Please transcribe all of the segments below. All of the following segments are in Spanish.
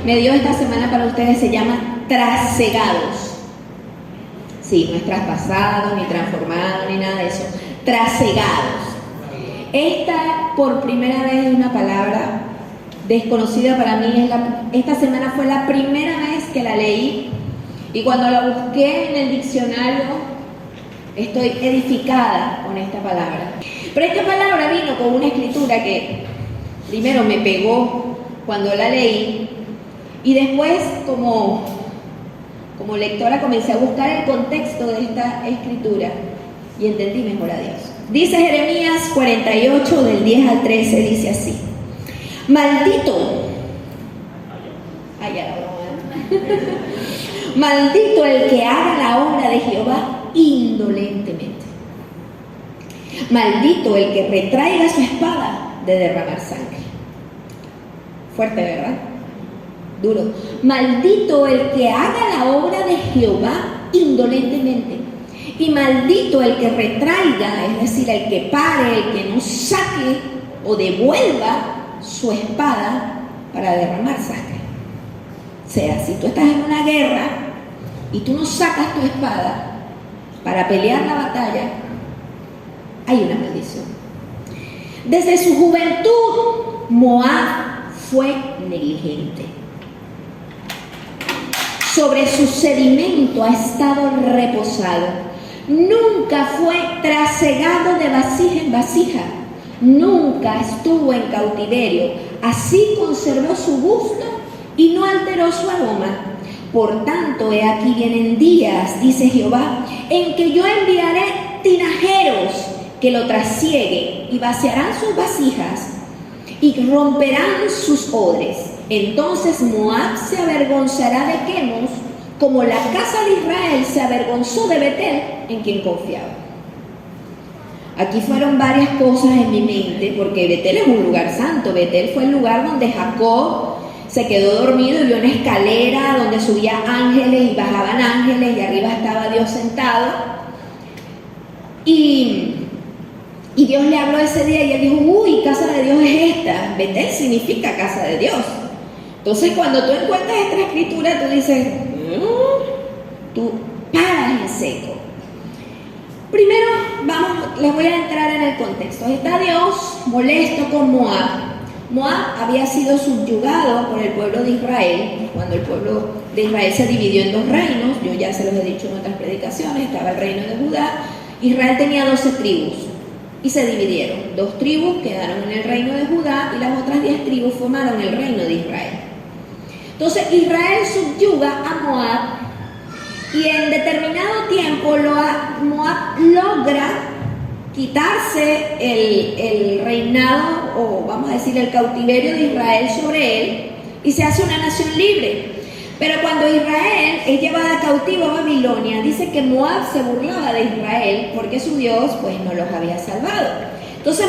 me dio esta semana para ustedes se llama trasegados. Sí, no es traspasado, ni transformado, ni nada de eso. Trasegados. Esta, por primera vez, es una palabra desconocida para mí. Esta semana fue la primera vez que la leí. Y cuando la busqué en el diccionario, estoy edificada con esta palabra. Pero esta palabra vino con una escritura que primero me pegó cuando la leí. Y después, como lectora, comencé a buscar el contexto de esta escritura y entendí mejor a Dios. Dice Jeremías 48, del 10 al 13, dice así: maldito, maldito el que haga la obra de Jehová indolentemente. Maldito el que retraiga su espada de derramar sangre. Fuerte, ¿verdad? Duro. Maldito el que haga la obra de Jehová indolentemente. Y maldito el que retraiga, es decir, el que pare, el que no saque o devuelva su espada para derramar sangre. O sea, si tú estás en una guerra y tú no sacas tu espada para pelear la batalla, hay una maldición. Desde su juventud, Moab fue negligente. Sobre su sedimento ha estado reposado. Nunca fue trasegado de vasija en vasija. Nunca estuvo en cautiverio. Así conservó su gusto y no alteró su aroma. Por tanto, he aquí vienen días, dice Jehová, en que yo enviaré tinajeros que lo trasieguen y vaciarán sus vasijas y romperán sus odres. Entonces Moab se avergonzará de Quemos, como la casa de Israel se avergonzó de Betel, en quien confiaba. Aquí fueron varias cosas en mi mente, porque Betel es un lugar santo. Betel fue el lugar donde Jacob se quedó dormido y vio una escalera donde subía ángeles y bajaban ángeles y arriba estaba Dios sentado. Y Dios le habló ese día y él dijo: uy, casa de Dios es esta. Betel significa casa de Dios. Entonces, cuando tú encuentras esta escritura, tú dices, tú paras en seco. Primero, les voy a entrar en el contexto. Está Dios molesto con Moab. Moab había sido subyugado por el pueblo de Israel. Cuando el pueblo de Israel se dividió en dos reinos, yo ya se los he dicho en otras predicaciones, estaba el reino de Judá. Israel tenía 12 tribus y se dividieron. 2 tribus quedaron en el reino de Judá y las otras 10 tribus formaron el reino de Israel. Entonces Israel subyuga a Moab y en determinado tiempo Moab logra quitarse el reinado, o vamos a decir el cautiverio de Israel sobre él, y se hace una nación libre. Pero cuando Israel es llevada cautivo a Babilonia, dice que Moab se burlaba de Israel porque su Dios pues no los había salvado. Entonces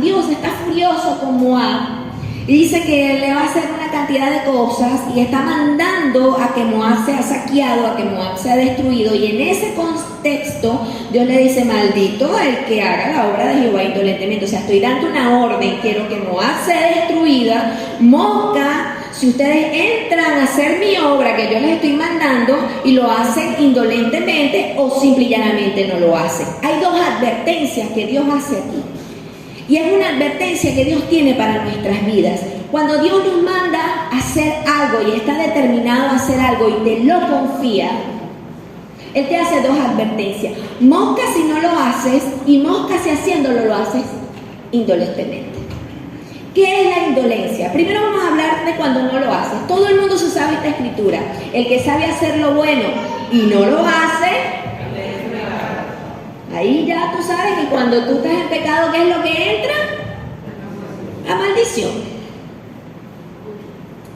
Dios está furioso con Moab y dice que le va a hacer una cantidad de cosas y está mandando a que Moab sea saqueado, a que Moab sea destruido. Y en ese contexto Dios le dice: maldito el que haga la obra de Jehová indolentemente. O sea, estoy dando una orden, quiero que Moab sea destruida. Mosca, si ustedes entran a hacer mi obra que yo les estoy mandando y lo hacen indolentemente o simple y llanamente no lo hacen. Hay 2 advertencias que Dios hace aquí. Y es una advertencia que Dios tiene para nuestras vidas. Cuando Dios nos manda a hacer algo y está determinado a hacer algo y te lo confía, Él te hace 2 advertencias. Mosca si no lo haces, y mosca si haciéndolo lo haces indolentemente. ¿Qué es la indolencia? Primero vamos a hablar de cuando no lo haces. Todo el mundo se sabe esta escritura. El que sabe hacer lo bueno y no lo hace, ahí ya tú sabes que cuando tú estás en pecado, ¿qué es lo que entra? La maldición.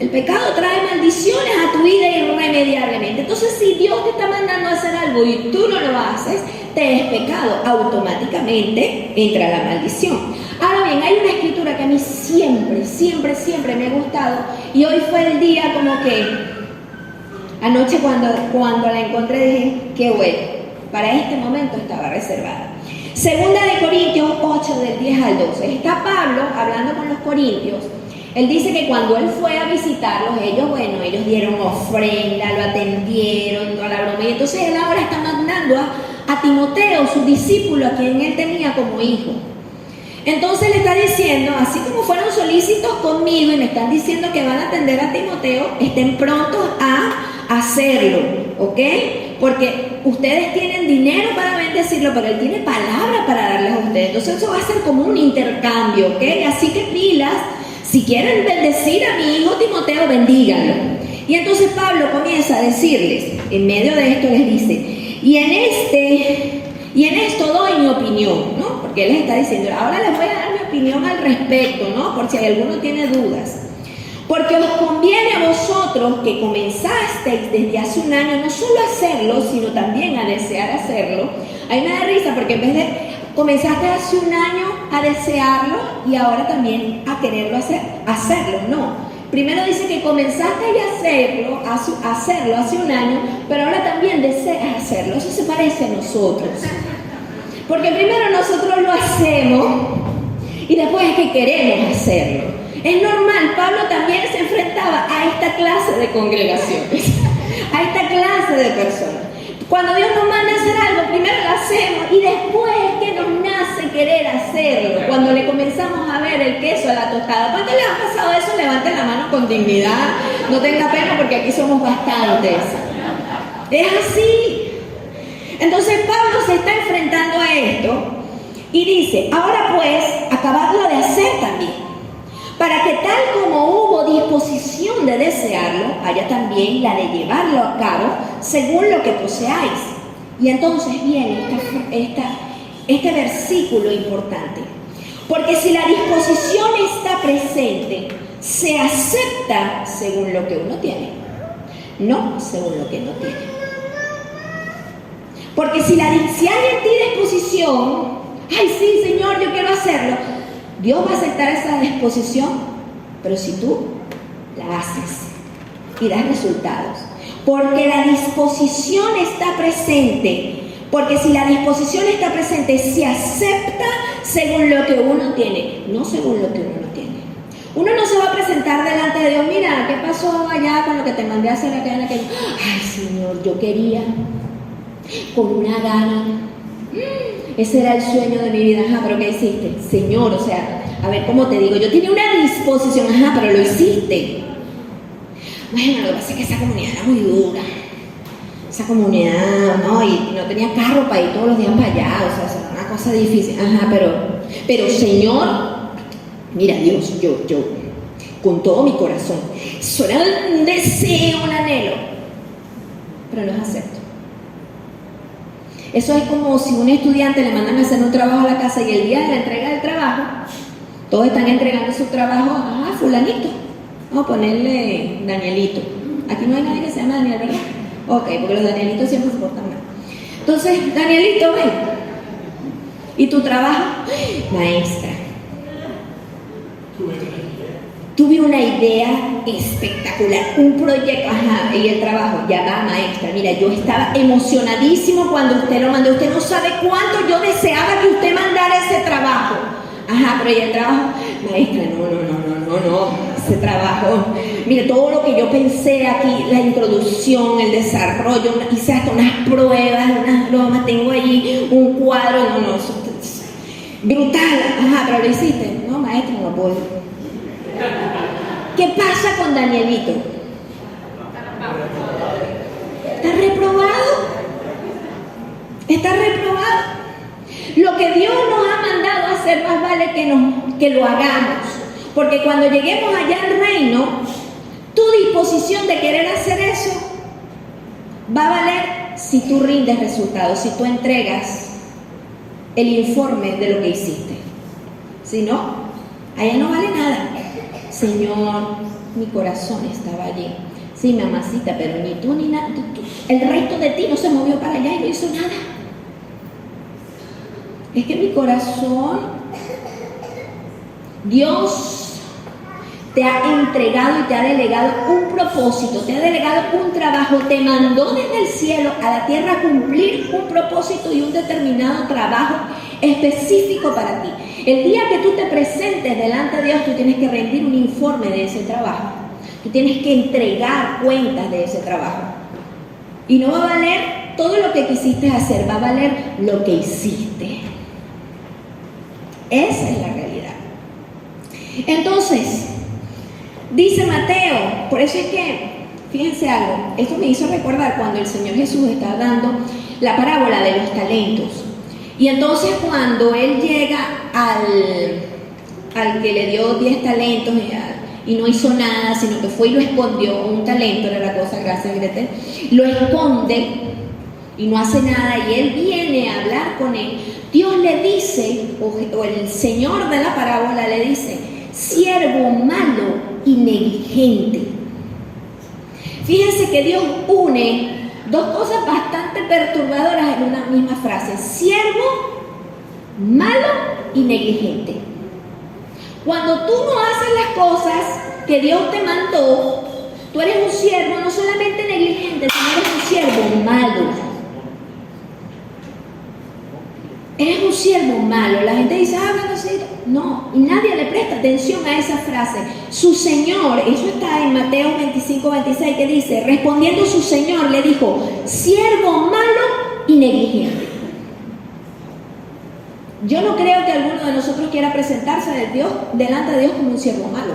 El pecado trae maldiciones a tu vida irremediablemente. Entonces, si Dios te está mandando a hacer algo y tú no lo haces, te es pecado. Automáticamente entra la maldición. Ahora bien, hay una escritura que a mí siempre me ha gustado, y hoy fue el día como que anoche cuando la encontré dije: qué bueno, para este momento estaba reservada. Segunda de Corintios 8, del 10 al 12. Está Pablo hablando con los corintios Él dice que cuando él fue a visitarlos, ellos dieron ofrenda, lo atendieron, toda la broma. Y entonces él ahora está mandando a Timoteo, su discípulo, a quien él tenía como hijo. Entonces le está diciendo, así como fueron solícitos conmigo y me están diciendo que van a atender a Timoteo, estén prontos a hacerlo, ¿ok? Porque ustedes tienen dinero para bendecirlo, pero él tiene palabras para darles a ustedes. Entonces eso va a ser como un intercambio, ¿ok? Así que pilas, si quieren bendecir a mi hijo Timoteo, bendíganlo. Y entonces Pablo comienza a decirles, en medio de esto les dice, y en esto doy mi opinión, ¿no? Porque él les está diciendo, ahora les voy a dar mi opinión al respecto, ¿no? Por si alguno tiene dudas. Porque os conviene a vosotros que comenzasteis desde hace un año no solo a hacerlo, sino también a desear hacerlo. A mí me da risa porque en vez de comenzaste hace un año a desearlo y ahora también a quererlo hacerlo, no. Primero dice que comenzaste a hacerlo hace un año, pero ahora también deseas hacerlo. Eso se parece a nosotros. Porque primero nosotros lo hacemos y después es que queremos hacerlo. Es normal, Pablo también se enfrentaba a esta clase de congregaciones, a esta clase de personas. Cuando Dios nos manda a hacer algo, primero lo hacemos y después es que nos nace querer hacerlo. Cuando le comenzamos a ver el queso a la tostada. ¿Cuánto les ha pasado eso? Levanten la mano con dignidad. No tenga pena porque aquí somos bastantes. Es así. Entonces Pablo se está enfrentando a esto y dice, ahora pues, acabadlo de hacer también, para que tal como hubo disposición de desearlo, haya también la de llevarlo a cabo según lo que poseáis. Y entonces viene este versículo importante. Porque si la disposición está presente, se acepta según lo que uno tiene, no según lo que no tiene. Porque si hay en ti disposición, ay sí, Señor, yo quiero hacerlo, Dios va a aceptar esa disposición, pero si tú la haces y das resultados. Porque la disposición está presente. Porque si la disposición está presente, se acepta según lo que uno tiene, no según lo que uno no tiene. Uno no se va a presentar delante de Dios, mira, ¿qué pasó allá con lo que te mandé a hacer acá en aquel? Ay, Señor, yo quería con una gana. Ese era el sueño de mi vida. Ajá, pero ¿qué hiciste? Señor, o sea, a ver, ¿cómo te digo? Yo tenía una disposición, ajá, pero lo hiciste. Bueno, lo que pasa es que esa comunidad era muy dura. Esa comunidad, ¿no? Y no tenía carro para ir todos los días para allá, o sea, era una cosa difícil. Ajá, pero Señor, mira, Dios, yo, con todo mi corazón, eso era un deseo, un anhelo, pero no es acepto. Eso es como si un estudiante le mandan a hacer un trabajo a la casa y el día de la entrega del trabajo, todos están entregando su trabajo a fulanito. Vamos a ponerle Danielito. Aquí no hay nadie que se llama Daniel, ¿verdad? Ok, porque los Danielitos siempre se portan mal. Entonces, Danielito, ven. ¿Y tu trabajo? Maestra, tuve una idea espectacular, un proyecto, ajá, y el trabajo, ya va, maestra, mira, yo estaba emocionadísimo cuando usted lo mandó, usted no sabe cuánto yo deseaba que usted mandara ese trabajo. Ajá, pero ¿y el trabajo? Maestra, no, ese trabajo, mire, todo lo que yo pensé aquí, la introducción, el desarrollo, hice hasta unas pruebas, unas bromas, tengo allí un cuadro, no, eso es brutal, ajá, pero lo hiciste. No, maestra, no puedo. ¿Qué pasa con Danielito? ¿Está reprobado? ¿Está reprobado? Lo que Dios nos ha mandado a hacer más vale que lo hagamos. Porque cuando lleguemos allá al reino, tu disposición de querer hacer eso va a valer si tú rindes resultados, si tú entregas el informe de lo que hiciste. Si no, allá no vale nada. Señor, mi corazón estaba allí. Sí, mamacita, pero ni tú ni nada. El resto de ti no se movió para allá y no hizo nada. Es que mi corazón, Dios te ha entregado y te ha delegado un propósito, te ha delegado un trabajo, te mandó desde el cielo a la tierra a cumplir un propósito y un determinado trabajo específico para ti. El día que tú te presentes delante de Dios, tú tienes que rendir un informe de ese trabajo. Tú tienes que entregar cuentas de ese trabajo. Y no va a valer todo lo que quisiste hacer, va a valer lo que hiciste. Esa es la realidad. Entonces, dice Mateo, por eso es que, fíjense algo, esto me hizo recordar cuando el Señor Jesús estaba dando la parábola de los talentos. Y entonces cuando Él llega al que le dio 10 talentos y no hizo nada, sino que fue y lo escondió, un talento era la cosa, gracias Gretel, lo esconde y no hace nada, y Él viene a hablar con él. Dios le dice, o el Señor de la parábola le dice: siervo malo y negligente. Fíjense que Dios une dos cosas bastante perturbadoras en una misma frase: siervo malo y negligente. Cuando tú no haces las cosas que Dios te mandó, tú eres un siervo no solamente negligente, sino eres un siervo malo. Eres un siervo malo. La gente dice: bueno, sí. No, y nadie le presta atención a esa frase. Su Señor, eso está en Mateo 25-26, que dice: respondiendo su Señor le dijo: siervo malo y negligente. Yo no creo que alguno de nosotros quiera presentarse delante de Dios como un siervo malo.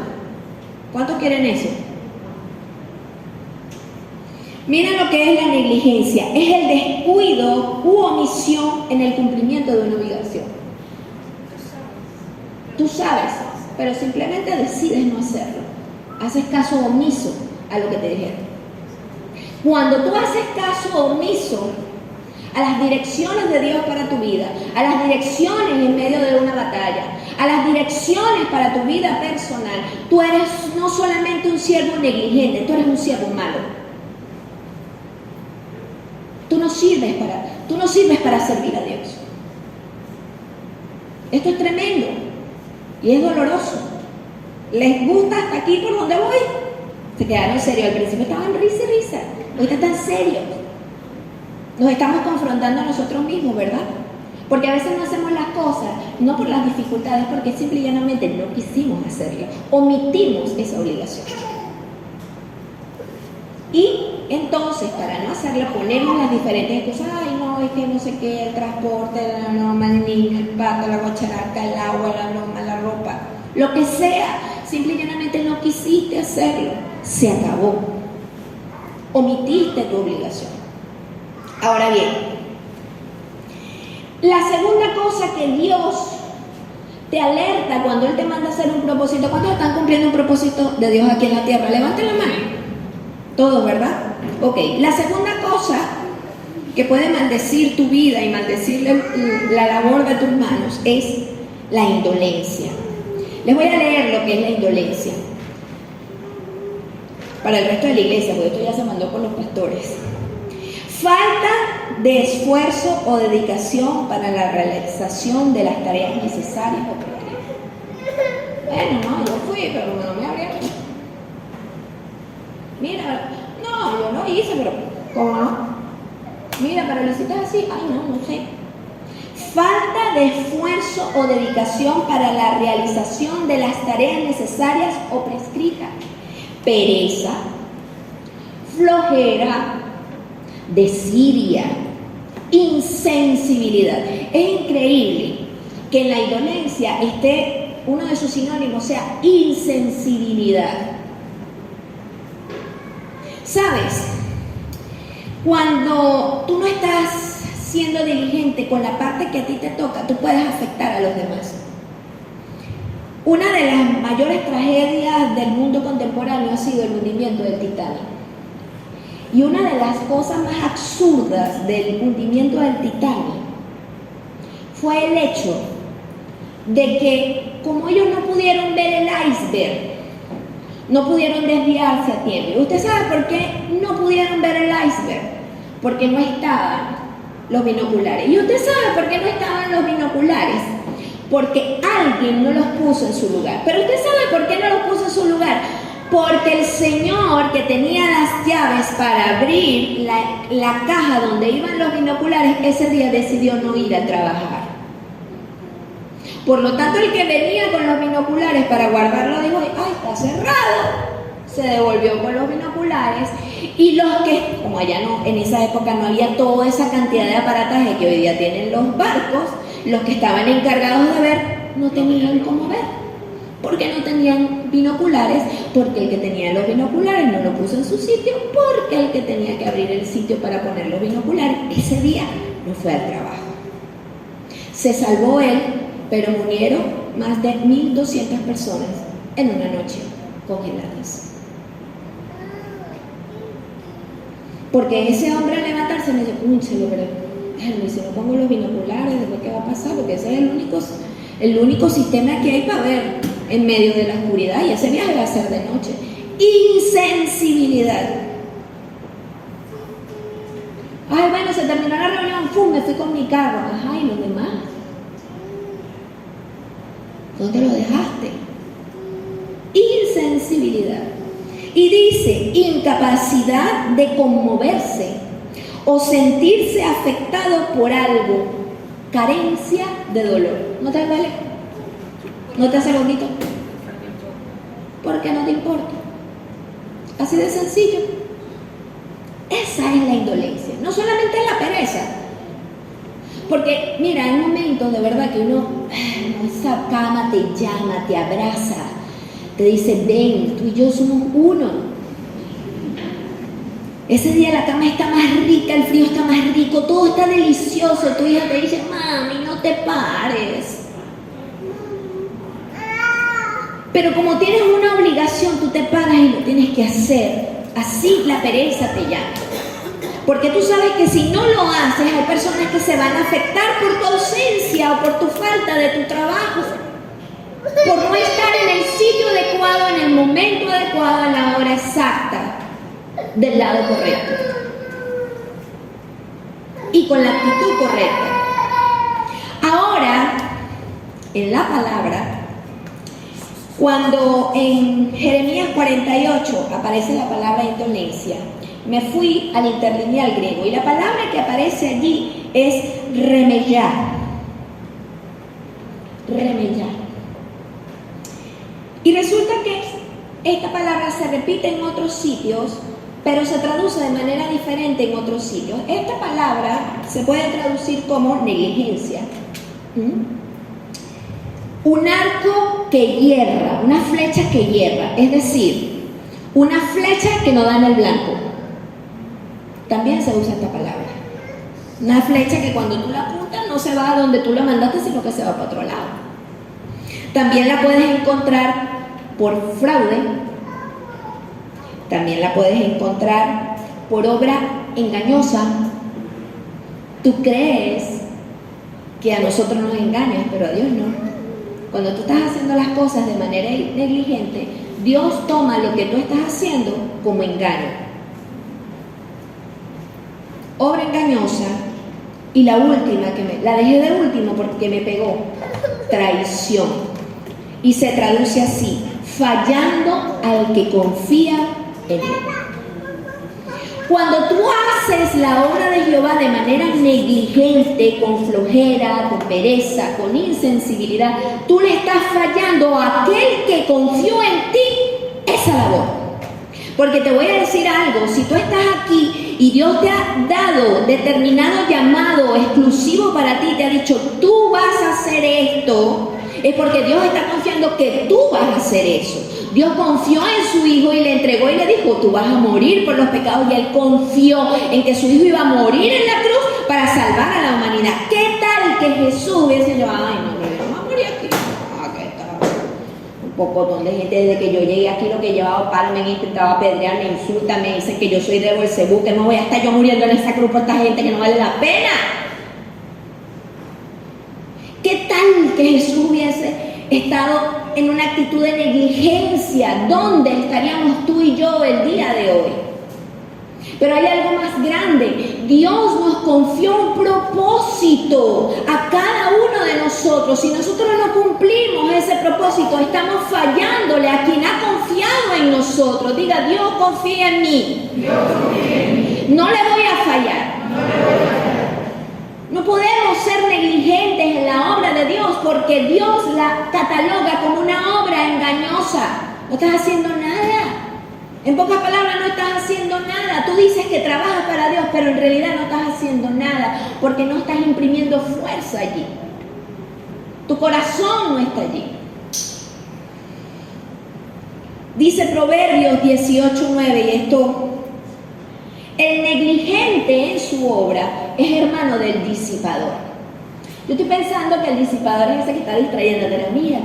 ¿Cuántos quieren eso? Miren lo que es la negligencia. Es el descuido u omisión en el cumplimiento de una obligación. Tú sabes, pero simplemente decides no hacerlo. Haces caso omiso a lo que te dijeron. Cuando tú haces caso omiso a las direcciones de Dios para tu vida, a las direcciones en medio de una batalla, a las direcciones para tu vida personal, tú eres no solamente un siervo negligente, tú eres un siervo malo. Tú no sirves para servir a Dios. Esto es tremendo y es doloroso. ¿Les gusta hasta aquí por donde voy? Se quedaron serios. Al principio estaban risa y risa. Hoy están serios. Nos estamos confrontando a nosotros mismos, ¿verdad? Porque a veces no hacemos las cosas, no por las dificultades, porque simple y llanamente no quisimos hacerlas. Omitimos esa obligación. Y entonces, para no hacerla, ponemos las diferentes cosas. Ay, no, es que no sé qué, el transporte, la norma, el niño, el pato, la guacharaca, el agua, la broma, la ropa, lo que sea. Simple y llanamente no quisiste hacerlo. Se acabó. Omitiste tu obligación. Ahora bien, la segunda cosa que Dios te alerta cuando Él te manda a hacer un propósito. ¿Cuántos están cumpliendo un propósito de Dios aquí en la tierra? Levanten la mano. Todos, ¿verdad? Ok, la segunda cosa que puede maldecir tu vida y maldecir la labor de tus manos es la indolencia. Les voy a leer lo que es la indolencia para el resto de la iglesia, porque esto ya se mandó por los pastores. Falta de esfuerzo o dedicación para la realización de las tareas necesarias o prescritas. Bueno, no, yo fui, pero no me abrieron. Mira, no, yo lo hice, pero ¿cómo no? Mira, pero lo hiciste así. Ay, no sé. Falta de esfuerzo o dedicación para la realización de las tareas necesarias o prescritas. Pereza, flojera, desidia, insensibilidad. Es increíble que en la indolencia esté uno de sus sinónimos, sea insensibilidad. ¿Sabes? Cuando tú no estás siendo diligente con la parte que a ti te toca, tú puedes afectar a los demás. Una de las mayores tragedias del mundo contemporáneo ha sido el hundimiento del Titanic. Y una de las cosas más absurdas del hundimiento del Titanic fue el hecho de que, como ellos no pudieron ver el iceberg, no pudieron desviarse a tiempo. ¿Usted sabe por qué no pudieron ver el iceberg? Porque no estaban los binoculares. ¿Y usted sabe por qué no estaban los binoculares? porque alguien no los puso en su lugar. Pero usted sabe por qué no los puso en su lugar. Porque el señor que tenía las llaves para abrir la caja donde iban los binoculares, ese día decidió no ir a trabajar. Por lo tanto, el que venía con los binoculares para guardarlo dijo, ¡ay, está cerrado! Se devolvió con los binoculares. Y los que, como allá no, en esa época no había toda esa cantidad de aparataje que hoy día tienen los barcos, los que estaban encargados de ver no tenían cómo ver. Porque no tenían binoculares, porque el que tenía los binoculares no lo puso en su sitio, porque el que tenía que abrir el sitio para poner los binoculares ese día no fue al trabajo. Se salvó él, pero murieron más de 1.200 personas en una noche congeladas. Porque ese hombre al levantarse me dice, se logró. Si no pongo los binoculares, ¿después qué va a pasar? Porque ese es el único sistema que hay para ver en medio de la oscuridad, y ese viaje va a ser de noche. Insensibilidad. Ay, bueno, se terminó la reunión, ¡pum!, me fui con mi carro. Ajá, ¿y los demás? ¿Dónde lo dejaste? Insensibilidad. Y dice, incapacidad de conmoverse o sentirse afectado por algo, carencia de dolor. ¿No te duele? ¿No te hace bonito? Porque no te importa. Así de sencillo. Esa es la indolencia. No solamente es la pereza. Porque, mira, hay momentos de verdad que esa cama te llama, te abraza, te dice, ven, tú y yo somos uno. Ese día la cama está más rica, el frío está más rico, todo está delicioso. Tu hija te dice, mami, no te pares. Pero como tienes una obligación, tú te paras y lo tienes que hacer. Así la pereza te llama. Porque tú sabes que si no lo haces, hay personas que se van a afectar por tu ausencia o por tu falta de tu trabajo. Por no estar en el sitio adecuado, en el momento adecuado, en la hora exacta, del lado correcto. Y con la actitud correcta. Ahora, en la palabra, cuando en Jeremías 48 aparece la palabra indolencia, me fui al interlineal griego y la palabra que aparece allí es remellar. Remellar. Y resulta que esta palabra se repite en otros sitios, pero se traduce de manera diferente en otros sitios. Esta palabra se puede traducir como negligencia. Un arco que hierra, una flecha que hierra, es decir, una flecha que no da en el blanco. También se usa esta palabra. Una flecha que cuando tú la apuntas no se va a donde tú la mandaste, sino que se va para otro lado. También la puedes encontrar por fraude. También la puedes encontrar por obra engañosa. Tú crees que a nosotros nos engañas, pero a Dios no. Cuando tú estás haciendo las cosas de manera negligente, Dios toma lo que tú estás haciendo como engaño. Obra engañosa. Y la última, la dejé de último porque me pegó, traición. Y se traduce así, fallando al que confía en él. Cuando tú haces la obra de Jehová de manera negligente, con flojera, con pereza, con insensibilidad, tú le estás fallando a aquel que confió en ti esa labor. Porque te voy a decir algo, si tú estás aquí y Dios te ha dado determinado llamado exclusivo para ti, te ha dicho, tú vas a hacer esto, es porque Dios está confiando que tú vas a hacer eso. Dios confió en su Hijo y le entregó y le dijo, tú vas a morir por los pecados, y Él confió en que su Hijo iba a morir en la cruz para salvar a la humanidad. ¿Qué tal que Jesús hubiese dicho, ay, no, vamos a morir aquí? Un poco de gente, desde que yo llegué aquí, lo que he llevado palo, me han intentado apedrear, me insultan, me dicen que yo soy de Belcebú, que no voy a estar yo muriendo en esa cruz por esta gente que no vale la pena. ¿Qué tal que Jesús hubiese estado en una actitud de negligencia? ¿Dónde estaríamos tú y yo el día de hoy? Pero hay algo más grande. Dios nos confió un propósito a cada uno de nosotros. nosotros, si nosotros no cumplimos ese propósito, estamos fallándole a quien ha confiado en nosotros. Diga, Dios confía en mí. No le voy a fallar. No podemos ser negligentes en la obra de Dios porque Dios la cataloga como una obra engañosa. No estás haciendo nada. En pocas palabras, no estás haciendo nada. Tú dices que trabajas para Dios, pero en realidad no estás haciendo nada porque no estás imprimiendo fuerza allí. Tu corazón no está allí. Dice Proverbios 18:9, y esto: el negligente en su obra es hermano del disipador. Yo estoy pensando que el disipador es ese que está distrayendo, pero mira.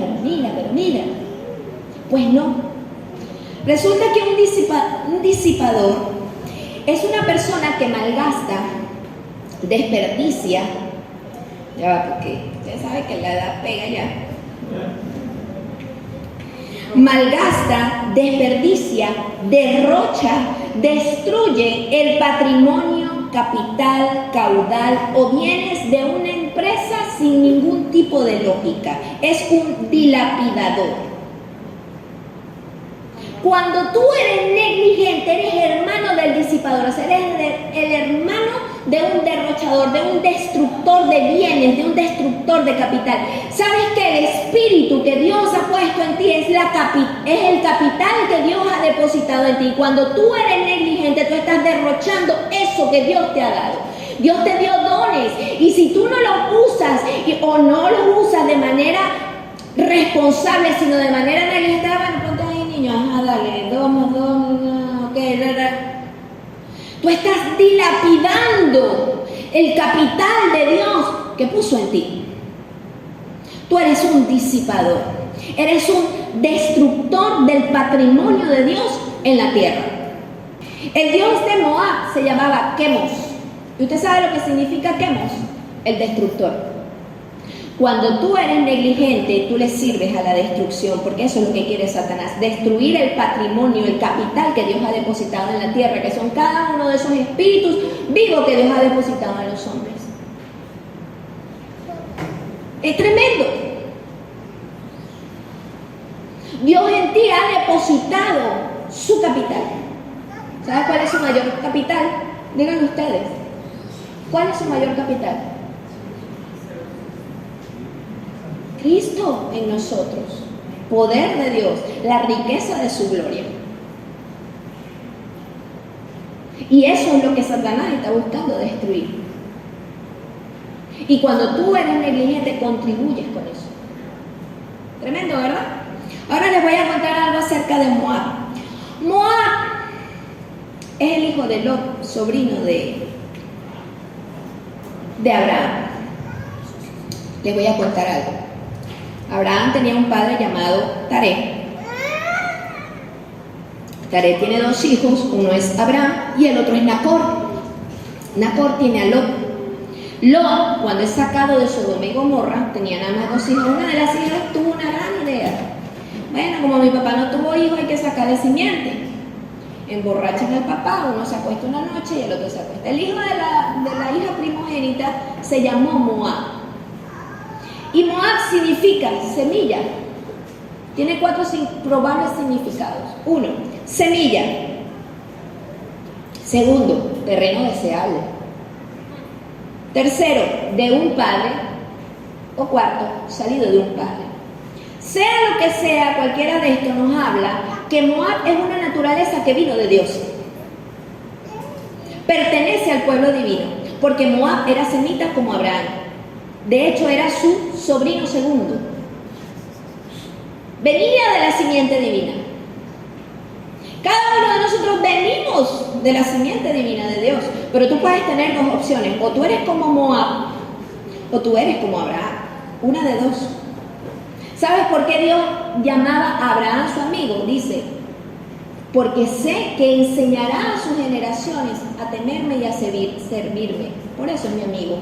Pues no. Resulta que un disipador es una persona que malgasta, desperdicia. Ya va, porque usted sabe que la edad pega ya. Malgasta, desperdicia, derrocha, destruye el patrimonio, capital, caudal o bienes de una empresa sin ningún tipo de lógica. Es un dilapidador. Cuando tú eres negligente, eres hermano del disipador, o sea, eres el hermano de un derrochador, de un destructor de bienes, de un destructor de capital. ¿Sabes que el espíritu que Dios ha puesto en ti es el capital que Dios ha depositado en ti? Cuando tú eres negligente, tú estás derrochando eso que Dios te ha dado. Dios te dio dones y si tú no los usas o no los usas de manera responsable, sino de manera negligente, bueno, ponte ahí, niño, dale, dos, ok, Tú estás dilapidando el capital de Dios que puso en ti. Tú eres un disipador, eres un destructor del patrimonio de Dios en la tierra. El dios de Moab se llamaba Quemos. ¿Y usted sabe lo que significa Quemos? El destructor. Cuando tú eres negligente, tú le sirves a la destrucción, porque eso es lo que quiere Satanás, destruir el patrimonio, el capital que Dios ha depositado en la tierra, que son cada uno de esos espíritus vivos que Dios ha depositado en los hombres. Es tremendo. Dios en ti ha depositado su capital. ¿Sabes cuál es su mayor capital? Díganlo ustedes. ¿Cuál es su mayor capital? Cristo en nosotros, poder de Dios, la riqueza de su gloria. Y eso es lo que Satanás está buscando destruir. Y cuando tú eres negligente, contribuyes con eso. Tremendo, ¿verdad? Ahora les voy a contar algo acerca de Moab. Moab es el hijo de Lot, sobrino de Abraham. Les voy a contar algo. Abraham tenía un padre llamado Taré. Taré tiene dos hijos, uno es Abraham y el otro es Nacor. Nacor tiene a Lot. Lot, cuando es sacado de Sodoma y Gomorra, tenía nada más dos hijos. Una de las hijas tuvo una gran idea. Bueno, como mi papá no tuvo hijos, hay que sacarle simiente. Emborrachan al papá, uno se acuesta una noche y el otro se acuesta. El hijo de la hija primogénita se llamó Moab. Y Moab significa semilla. Tiene 4 probables significados. 1, semilla. Segundo, terreno deseable. Tercero, de un padre. O cuarto, salido de un padre. Sea lo que sea, cualquiera de estos nos habla que Moab es una naturaleza que vino de Dios. Pertenece al pueblo divino, porque Moab era semita como Abraham. De hecho, era su sobrino segundo. Venía de la simiente divina. Cada uno de nosotros venimos de la simiente divina de Dios. Pero tú puedes tener dos opciones. O tú eres como Moab, o tú eres como Abraham. Una de dos. ¿Sabes por qué Dios llamaba a Abraham su amigo? Dice, porque sé que enseñará a sus generaciones a temerme y a servirme. Por eso es mi amigo.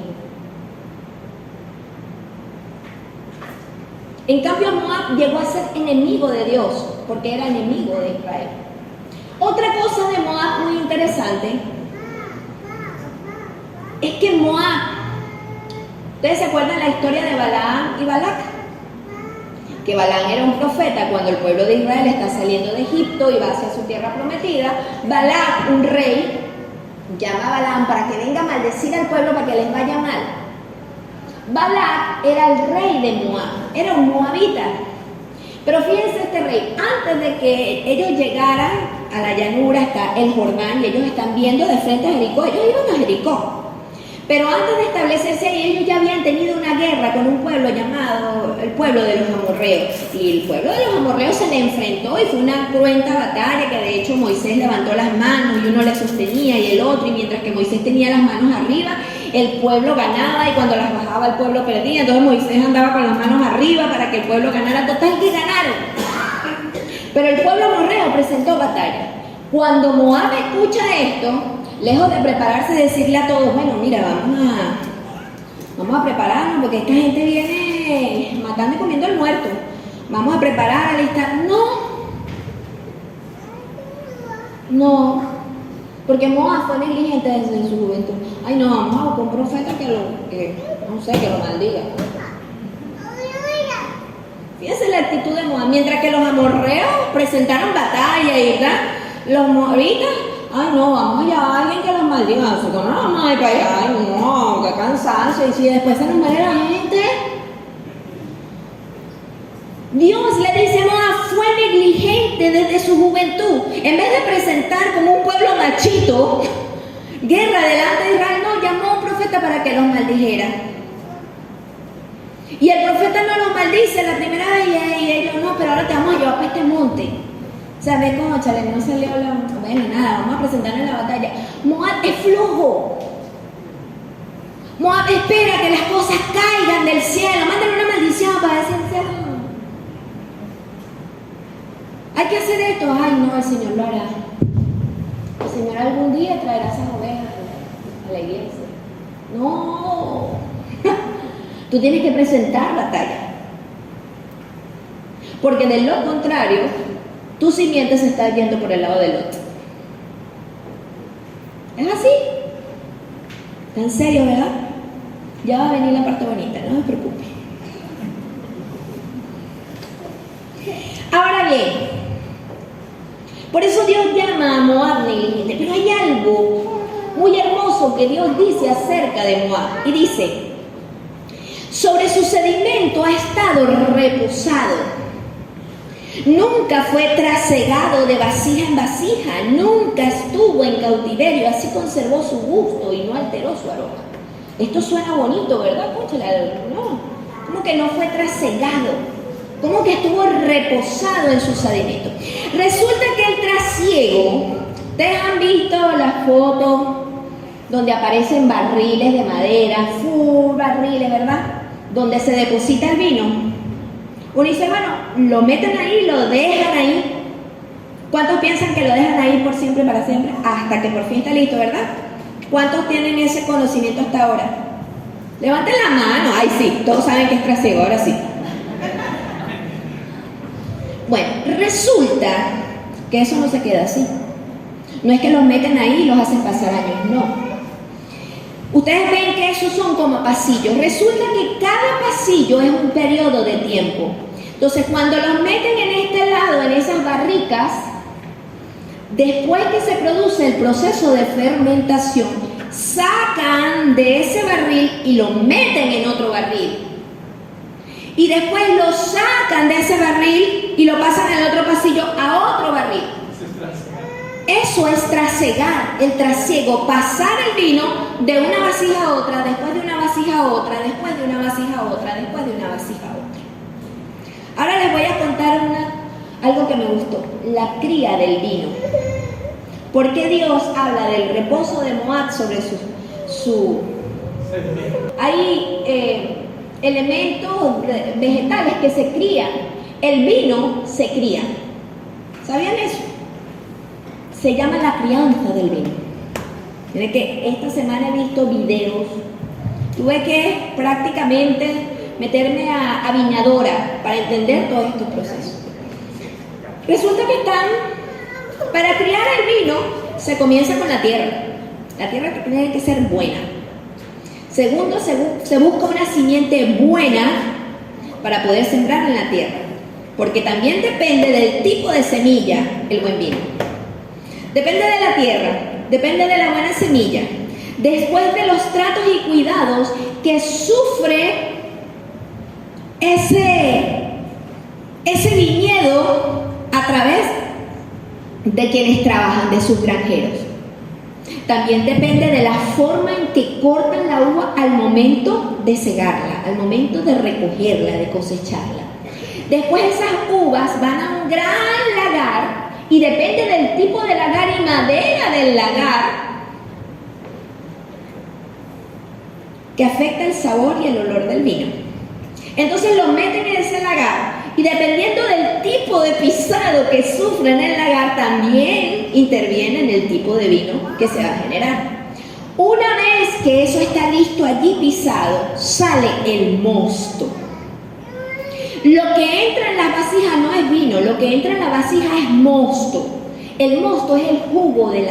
En cambio, Moab llegó a ser enemigo de Dios, porque era enemigo de Israel. Otra cosa de Moab muy interesante es que Moab ¿Ustedes se acuerdan la historia de Balaam y Balac? Que Balaam era un profeta cuando el pueblo de Israel está saliendo de Egipto y va hacia su tierra prometida. Balac, un rey, llama a Balaam para que venga a maldecir al pueblo para que les vaya mal. Balac era el rey de Moab, era un moabita. Pero fíjense este rey, antes de que ellos llegaran a la llanura, está el Jordán, y ellos están viendo de frente a Jericó, ellos iban a Jericó. Pero antes de establecerse ahí, ellos ya habían tenido una guerra con un pueblo llamado el pueblo de los amorreos. Y el pueblo de los amorreos se le enfrentó y fue una cruenta batalla que de hecho Moisés levantó las manos y uno le sostenía y el otro, y mientras que Moisés tenía las manos arriba, el pueblo ganaba, y cuando las bajaba el pueblo perdía. Entonces Moisés andaba con las manos arriba para que el pueblo ganara. Total que ganaron. Pero el pueblo amorreo presentó batalla. Cuando Moab escucha esto, lejos de prepararse y decirle a todos, bueno, mira, vamos a prepararnos porque esta gente viene matando y comiendo el muerto. Vamos a preparar, a alistar. No, porque Moab fue negligente desde su juventud. Ay, no, vamos a buscar un profeta que lo maldiga. Fíjense la actitud de Moab. Mientras que los amorreos presentaron batalla y ¿verdad? Los moabitas, ay no, vamos allá a alguien que los maldiga. Nosotros no vamos a ir para allá, ay no, qué cansancio. Y si después se nos muere la gente. Dios le dice, Moab fue negligente desde su juventud. En vez de presentar como un pueblo machito guerra delante de Israel, no, llamó a un profeta para que los maldijera. Y el profeta no los maldice la primera vez y ellos, no, pero ahora te vamos a llevar para este monte. O sea, ve cómo chale, no salió bueno, nada, vamos a presentarnos en la batalla. Moab es flojo. Moab espera que las cosas caigan del cielo. Mándale una maldición para decir, hay que hacer esto. Ay, no, el Señor lo hará. El Señor algún día traerá esas ovejas a la iglesia. No. Tú tienes que presentar batalla. Porque de lo contrario, tu simiente se está yendo por el lado del otro. ¿Es así? ¿Está en serio, verdad? Ya va a venir la parte bonita, no se preocupe. Ahora bien, por eso Dios llama a Moab negligente. Pero hay algo muy hermoso que Dios dice acerca de Moab. Y dice, sobre su sedimento ha estado reposado. Nunca fue trasegado de vasija en vasija, nunca estuvo en cautiverio, así conservó su gusto y no alteró su aroma. Esto suena bonito, ¿verdad? No, ¿cómo que no fue trasegado? ¿Cómo que estuvo reposado en su sedimento? Resulta que el trasiego, ustedes han visto las fotos donde aparecen barriles de madera, full barriles, ¿verdad? Donde se deposita el vino. Uno dice, bueno, lo meten ahí, lo dejan ahí. ¿Cuántos piensan que lo dejan ahí por siempre, para siempre? Hasta que por fin está listo, ¿verdad? ¿Cuántos tienen ese conocimiento hasta ahora? Levanten la mano. Ay, sí, todos saben que es trasiego, ahora sí. Bueno, resulta que eso no se queda así. No es que los meten ahí y los hacen pasar años, no. Ustedes ven que esos son como pasillos. Resulta que cada pasillo es un periodo de tiempo. Entonces, cuando los meten en este lado, en esas barricas, después que se produce el proceso de fermentación, sacan de ese barril y lo meten en otro barril. Y después lo sacan de ese barril y lo pasan en el otro pasillo a otro barril. Eso es trasegar, el trasiego, pasar el vino de una vasija a otra, después de una vasija a otra, después de una vasija a otra, después de una vasija a otra. Ahora les voy a contar algo que me gustó, la cría del vino. ¿Por qué Dios habla del reposo de Moab sobre su... Hay elementos vegetales que se crían, el vino se cría. ¿Sabían eso? Se llama la crianza del vino. Miren que esta semana he visto videos. Tuve que prácticamente meterme a viñadora para entender todos estos procesos. Resulta que para criar el vino se comienza con la tierra. La tierra tiene que ser buena. Segundo, se busca una simiente buena para poder sembrar en la tierra, porque también depende del tipo de semilla el buen vino. Depende de la tierra, depende de la buena semilla. Después de los tratos y cuidados que sufre ese viñedo a través de quienes trabajan, de sus granjeros. También depende de la forma en que cortan la uva al momento de segarla, al momento de recogerla, de cosecharla. Después esas uvas van a un gran lagar y depende del tipo de lagar y madera del lagar que afecta el sabor y el olor del vino. Entonces lo meten en ese lagar y dependiendo del tipo de pisado que sufre en el lagar también interviene en el tipo de vino que se va a generar. Una vez que eso está listo allí pisado, sale el mosto. Lo que entra en las vasijas no es vino, lo que entra en la vasija es mosto. El mosto es el jugo de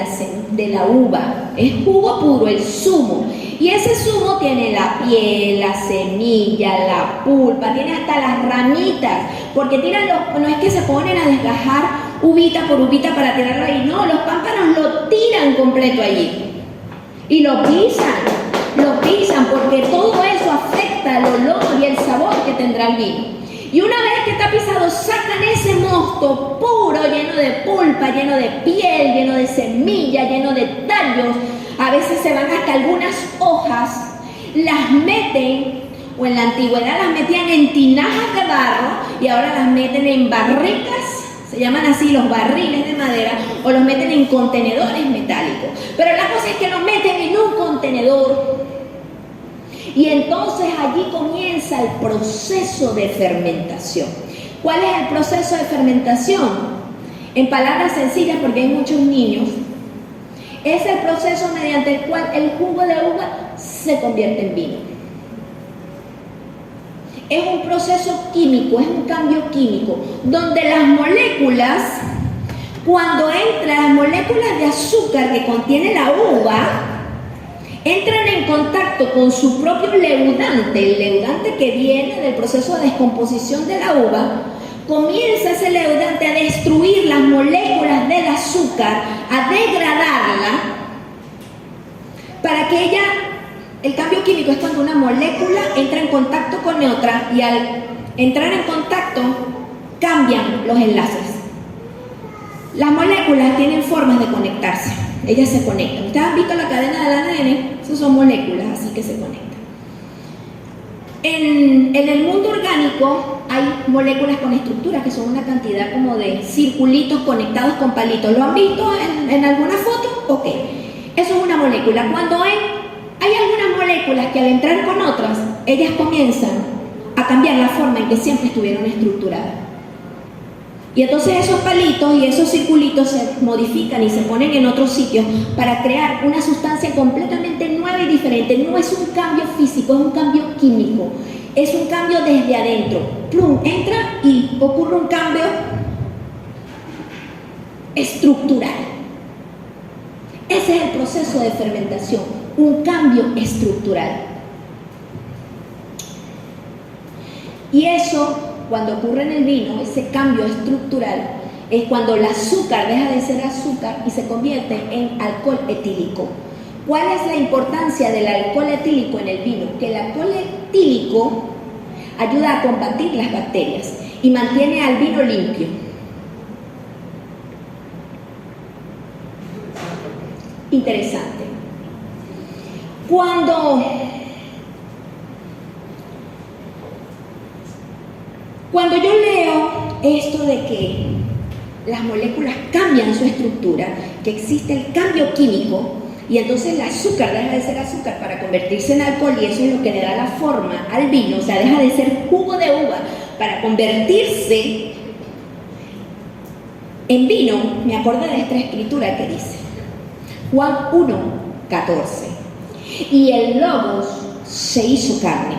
la uva, es jugo puro, el zumo. Y ese zumo tiene la piel, la semilla, la pulpa, tiene hasta las ramitas, porque no es que se ponen a desgajar uvita por uvita para tirarlo ahí, no, los pámpanos lo tiran completo allí. Y lo pisan porque todo eso afecta el olor y el sabor que tendrá el vino. Y una vez que está pisado, sacan ese mosto puro, lleno de pulpa, lleno de piel, lleno de semilla, lleno de tallos. A veces se van hasta algunas hojas, las meten, o en la antigüedad las metían en tinajas de barro y ahora las meten en barricas, se llaman así los barriles de madera, o los meten en contenedores metálicos. Pero la cosa es que los meten en un contenedor y entonces allí comienza el proceso de fermentación. ¿Cuál es el proceso de fermentación? En palabras sencillas, porque hay muchos niños, es el proceso mediante el cual el jugo de uva se convierte en vino. Es un proceso químico, es un cambio químico, donde las moléculas, cuando entran las moléculas de azúcar que contiene la uva, entran en contacto con su propio leudante, el leudante que viene del proceso de descomposición de la uva. Comienza ese leudante a destruir las moléculas del azúcar, a degradarla, para que el cambio químico es cuando una molécula entra en contacto con otra y al entrar en contacto cambian los enlaces. Las moléculas tienen formas de conectarse, ellas se conectan. Ustedes han visto la cadena del ADN, esas son moléculas, así que se conectan. En el mundo orgánico hay moléculas con estructuras que son una cantidad como de circulitos conectados con palitos. ¿Lo han visto en alguna foto? Ok, eso es una molécula. Cuando hay algunas moléculas que al entrar con otras, ellas comienzan a cambiar la forma en que siempre estuvieron estructuradas. Y entonces esos palitos y esos circulitos se modifican y se ponen en otros sitios para crear una sustancia completamente nueva y diferente. No es un cambio físico, es un cambio químico. Es un cambio desde adentro. Plum, entra y ocurre un cambio estructural. Ese es el proceso de fermentación, un cambio estructural. Y eso, cuando ocurre en el vino, ese cambio estructural, es cuando el azúcar deja de ser azúcar y se convierte en alcohol etílico. ¿Cuál es la importancia del alcohol etílico en el vino? Que el alcohol etílico ayuda a combatir las bacterias y mantiene al vino limpio. Interesante. Cuando yo leo esto de que las moléculas cambian su estructura, que existe el cambio químico, y entonces el azúcar deja de ser azúcar para convertirse en alcohol, y eso es lo que le da la forma al vino, o sea, deja de ser jugo de uva para convertirse en vino. Me acordé de esta escritura que dice Juan 1:14: y el Logos se hizo carne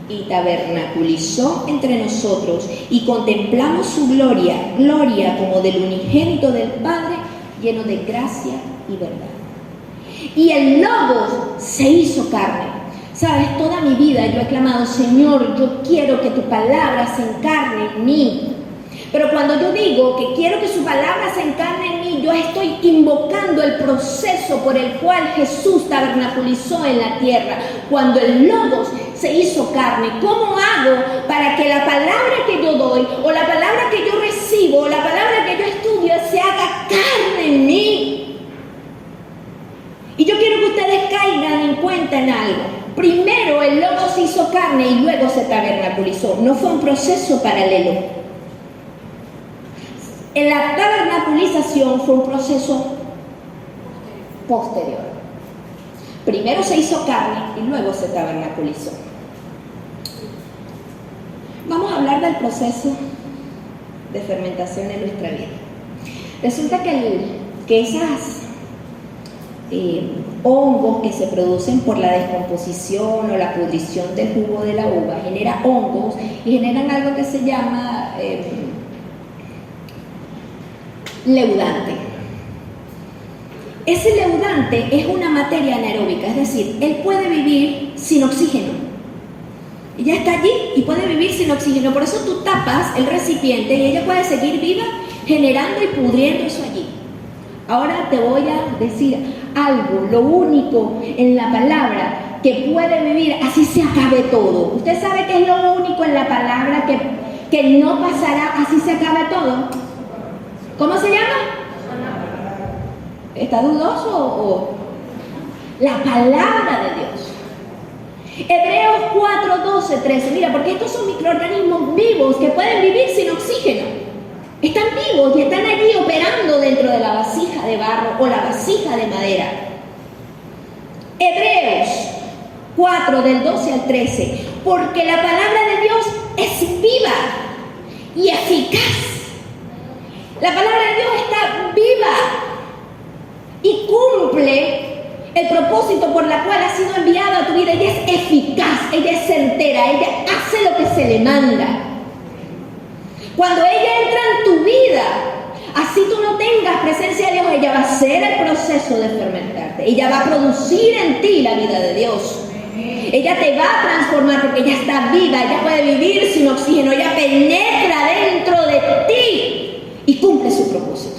y tabernaculizó entre nosotros, y contemplamos su gloria, gloria como del unigénito del Padre, lleno de gracia y verdad. Y el Logos se hizo carne. Sabes, toda mi vida yo he clamado, Señor, yo quiero que tu palabra se encarne en mí. Pero cuando yo digo que quiero que su palabra se encarne en mí, yo estoy invocando el proceso por el cual Jesús tabernaculizó en la tierra. Cuando el Logos se hizo carne, ¿cómo hago para que la palabra que yo doy, o la palabra que yo recibo, o la palabra que yo estudio, se haga carne en mí? Y yo quiero que ustedes caigan en cuenta en algo. Primero el Logos se hizo carne y luego se tabernaculizó. No fue un proceso paralelo. En la tabernaculización fue un proceso posterior. Primero se hizo carne y luego se tabernaculizó. Vamos a hablar del proceso de fermentación en nuestra vida. Resulta que esas hongos que se producen por la descomposición o la pudrición del jugo de la uva generan hongos y generan algo que se llama leudante. Ese leudante es una materia anaeróbica, es decir, él puede vivir sin oxígeno. Y ya está allí y puede vivir sin oxígeno. Por eso tú tapas el recipiente y ella puede seguir viva generando y pudriendo eso allí. Ahora te voy a decir algo, lo único en la palabra que puede vivir así se acabe todo. ¿Usted sabe qué es lo único en la palabra que no pasará así se acabe todo? ¿Cómo se llama? ¿Está dudoso o? La palabra de Dios. Hebreos 4, 12, 13. Mira, porque estos son microorganismos vivos que pueden vivir sin oxígeno. Están vivos y están allí operando dentro de la vasija de barro o la vasija de madera. Hebreos 4, del 12 al 13. Porque la palabra de Dios es viva y eficaz. La palabra de Dios está viva y cumple el propósito por la cual ha sido enviada a tu vida. Ella es eficaz, ella es certera, ella hace lo que se le manda. Cuando ella entra en tu vida, así tú no tengas presencia de Dios, ella va a hacer el proceso de fermentarte. Ella va a producir en ti la vida de Dios. Ella te va a transformar porque ella está viva, ella puede vivir sin oxígeno, ella penetra dentro de ti y cumple su propósito.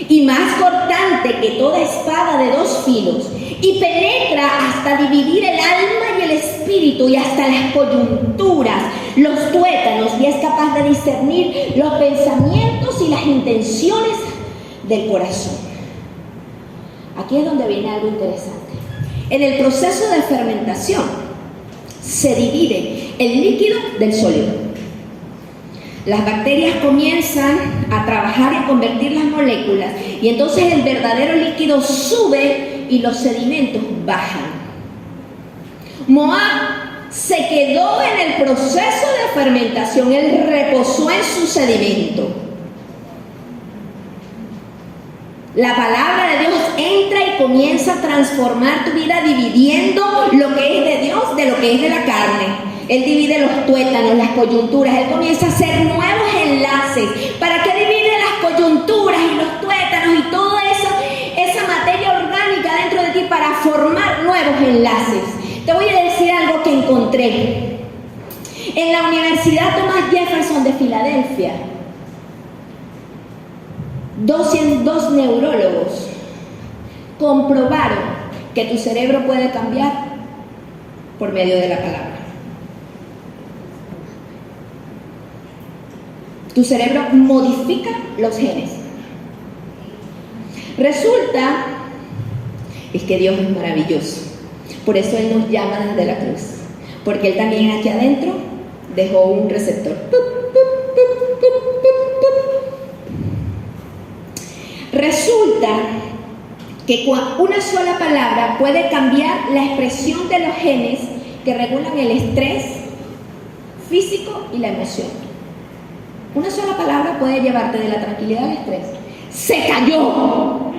Y más cortante que toda espada de dos filos, y penetra hasta dividir el alma y el espíritu y hasta las coyunturas, los tuétanos, y es capaz de discernir los pensamientos y las intenciones del corazón. Aquí es donde viene algo interesante. En el proceso de fermentación se divide el líquido del sólido. Las bacterias comienzan a trabajar y a convertir las moléculas y entonces el verdadero líquido sube y los sedimentos bajan. Moab se quedó en el proceso de fermentación, él reposó en su sedimento. La palabra de Dios entra y comienza a transformar tu vida dividiendo lo que es de Dios de lo que es de la carne. Él divide los tuétanos, las coyunturas, él comienza a hacer nuevos enlaces. ¿Para qué divide las coyunturas y los tuétanos y toda esa materia orgánica dentro de ti? Para formar nuevos enlaces. Te voy a decir algo que encontré. En la Universidad Thomas Jefferson de Filadelfia, dos neurólogos comprobaron que tu cerebro puede cambiar por medio de la palabra. Tu cerebro modifica los genes. Resulta es que Dios es maravilloso. Por eso Él nos llama desde la cruz. Porque Él también aquí adentro dejó un receptor. Resulta que una sola palabra puede cambiar la expresión de los genes que regulan el estrés físico y la emoción. Una sola palabra puede llevarte de la tranquilidad al estrés. ¡Se cayó!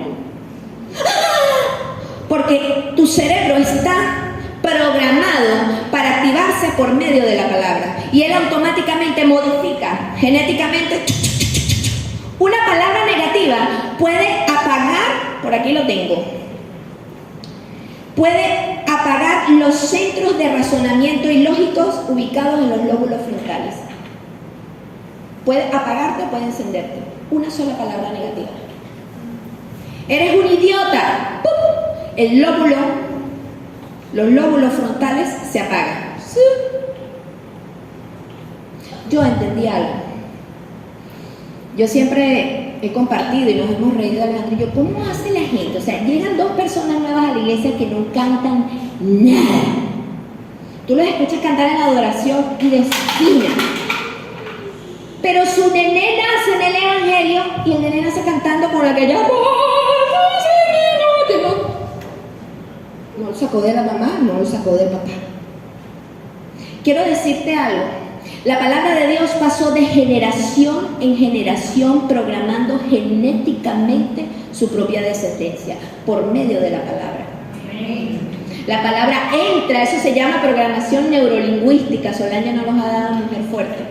Porque tu cerebro está programado para activarse por medio de la palabra. Y él automáticamente modifica genéticamente. Una palabra negativa puede apagar, por aquí lo tengo, puede apagar los centros de razonamiento ilógicos ubicados en los lóbulos frontales. Puede apagarte o puede encenderte. Una sola palabra negativa. Eres un idiota. ¡Pum! Los lóbulos frontales se apagan. ¡Sí! Yo entendí algo. Yo siempre he compartido y nos hemos reído, Alejandro y yo, ¿cómo hace la gente? O sea, llegan 2 personas nuevas a la iglesia que no cantan nada. Tú los escuchas cantar en la adoración y desfilan. Pero su nené nace en el evangelio y el nené nace cantando con aquella voz. No lo sacó de la mamá, no lo sacó del papá. Quiero decirte algo. La palabra de Dios pasó de generación en generación programando genéticamente su propia descendencia por medio de la palabra. La palabra entra, eso se llama programación neurolingüística. Solange nos los ha dado mujer fuerte.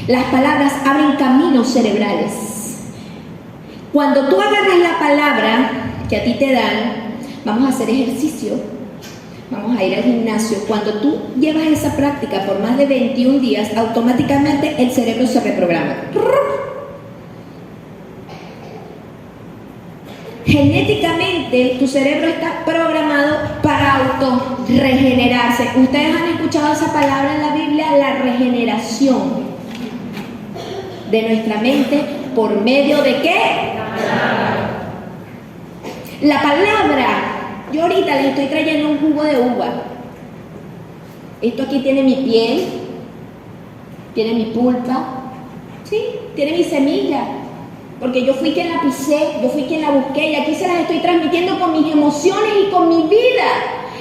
Las palabras abren caminos cerebrales. Cuando tú agarras la palabra que a ti te dan, vamos a hacer ejercicio, vamos a ir al gimnasio. Cuando tú llevas esa práctica por más de 21 días, automáticamente el cerebro se reprograma. Genéticamente tu cerebro está programado para autorregenerarse. Ustedes han escuchado esa palabra en la Biblia, la regeneración de nuestra mente por medio de ¿qué? La palabra. Yo ahorita les estoy trayendo un jugo de uva. Esto aquí tiene mi piel, tiene mi pulpa, ¿sí? Tiene mi semilla, porque yo fui quien la pisé, yo fui quien la busqué y aquí se las estoy transmitiendo con mis emociones y con mi vida.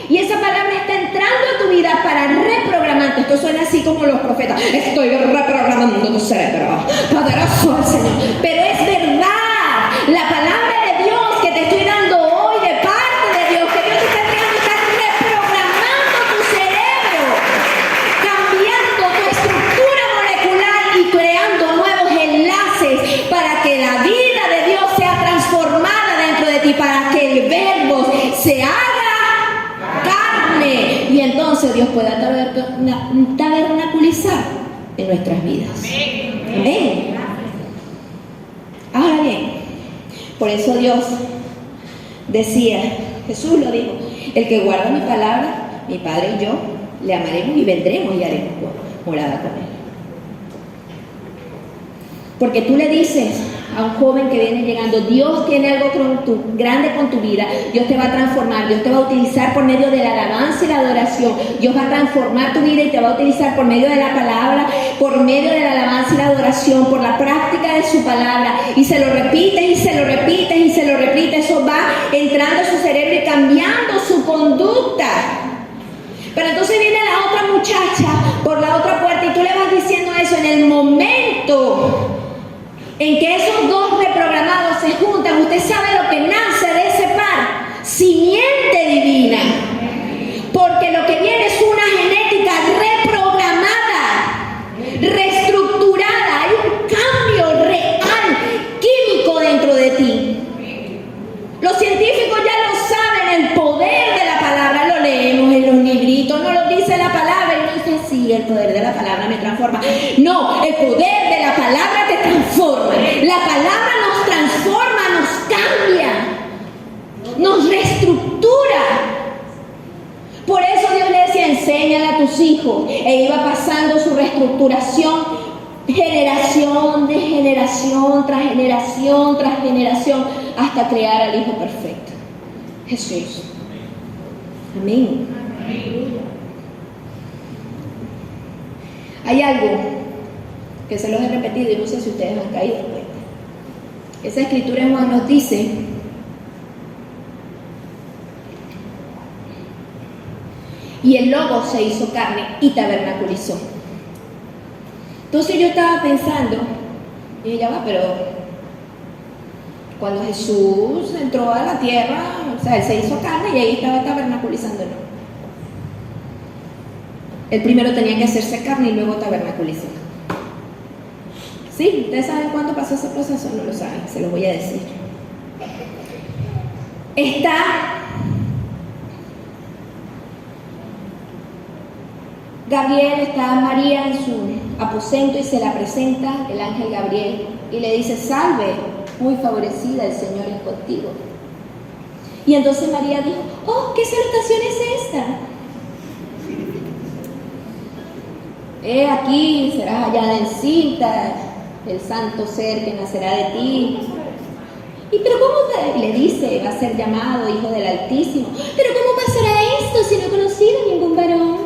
Y esa palabra está entrando a tu vida para reprogramarte. Esto suena así como los profetas. Estoy reprogramando tu cerebro. Poderoso el Señor. Pero es verdad. La palabra de Dios que te estoy dando hoy de parte de Dios, que Dios te está enviando, está reprogramando tu cerebro, cambiando tu estructura molecular y creando nuevos enlaces para que la vida de Dios sea transformada dentro de ti, para que el verbo se haga carne y entonces Dios pueda tabernaculizar en nuestras vidas. Amén. Ahora bien, por eso Dios decía, Jesús lo dijo, el que guarda mi palabra, mi Padre y yo le amaremos y vendremos y haremos morada con él. Porque tú le dices a un joven que viene llegando, Dios tiene algo grande con tu vida, Dios te va a transformar, Dios te va a utilizar por medio de la alabanza y la adoración, Dios va a transformar tu vida y te va a utilizar por medio de la palabra, por medio de la alabanza y la adoración, por la práctica de su palabra, y se lo repites y se lo repites y se lo repites, eso va entrando a su cerebro y cambiando su conducta. Pero entonces viene la otra muchacha por la otra puerta y tú le vas diciendo eso en el momento en que esos 2 reprogramados se juntan. Usted sabe lo que nace de ese par, simiente divina, porque lo que viene es una genética reprogramada, reestructurada. Hay un cambio real, químico dentro de ti. Los científicos ya lo saben, el poder de la palabra, lo leemos en los libritos, no lo dice la palabra y no dice, sí, el poder de la palabra me transforma. No, el poder de la palabra te transforma. La palabra nos transforma, nos cambia, nos reestructura. Por eso Dios le decía, enséñale a tus hijos. E iba pasando su reestructuración, generación de generación, tras generación, tras generación, hasta crear al Hijo perfecto, Jesús. Amén. Hay algo que se los he repetido y no sé si ustedes han caído en cuenta. Esa escritura en Juan nos dice y el Logo se hizo carne y tabernaculizó. Entonces yo estaba pensando, y ella va, pero cuando Jesús entró a la tierra, o sea, él se hizo carne y ahí estaba tabernaculizando, ¿no? El primero tenía que hacerse carne y luego tabernaculizar. ¿Sí? ¿Ustedes saben cuándo pasó ese proceso? No lo saben, se los voy a decir. Está Gabriel, está María en su aposento y se la presenta el ángel Gabriel y le dice: salve, muy favorecida, el Señor es contigo. Y entonces María dijo: oh, ¿qué salutación es esta? He aquí, serás hallada encinta, el santo ser que nacerá de ti. ¿Y pero cómo le dice? Va a ser llamado Hijo del Altísimo. ¿Pero cómo pasará esto si no he conocido ningún varón?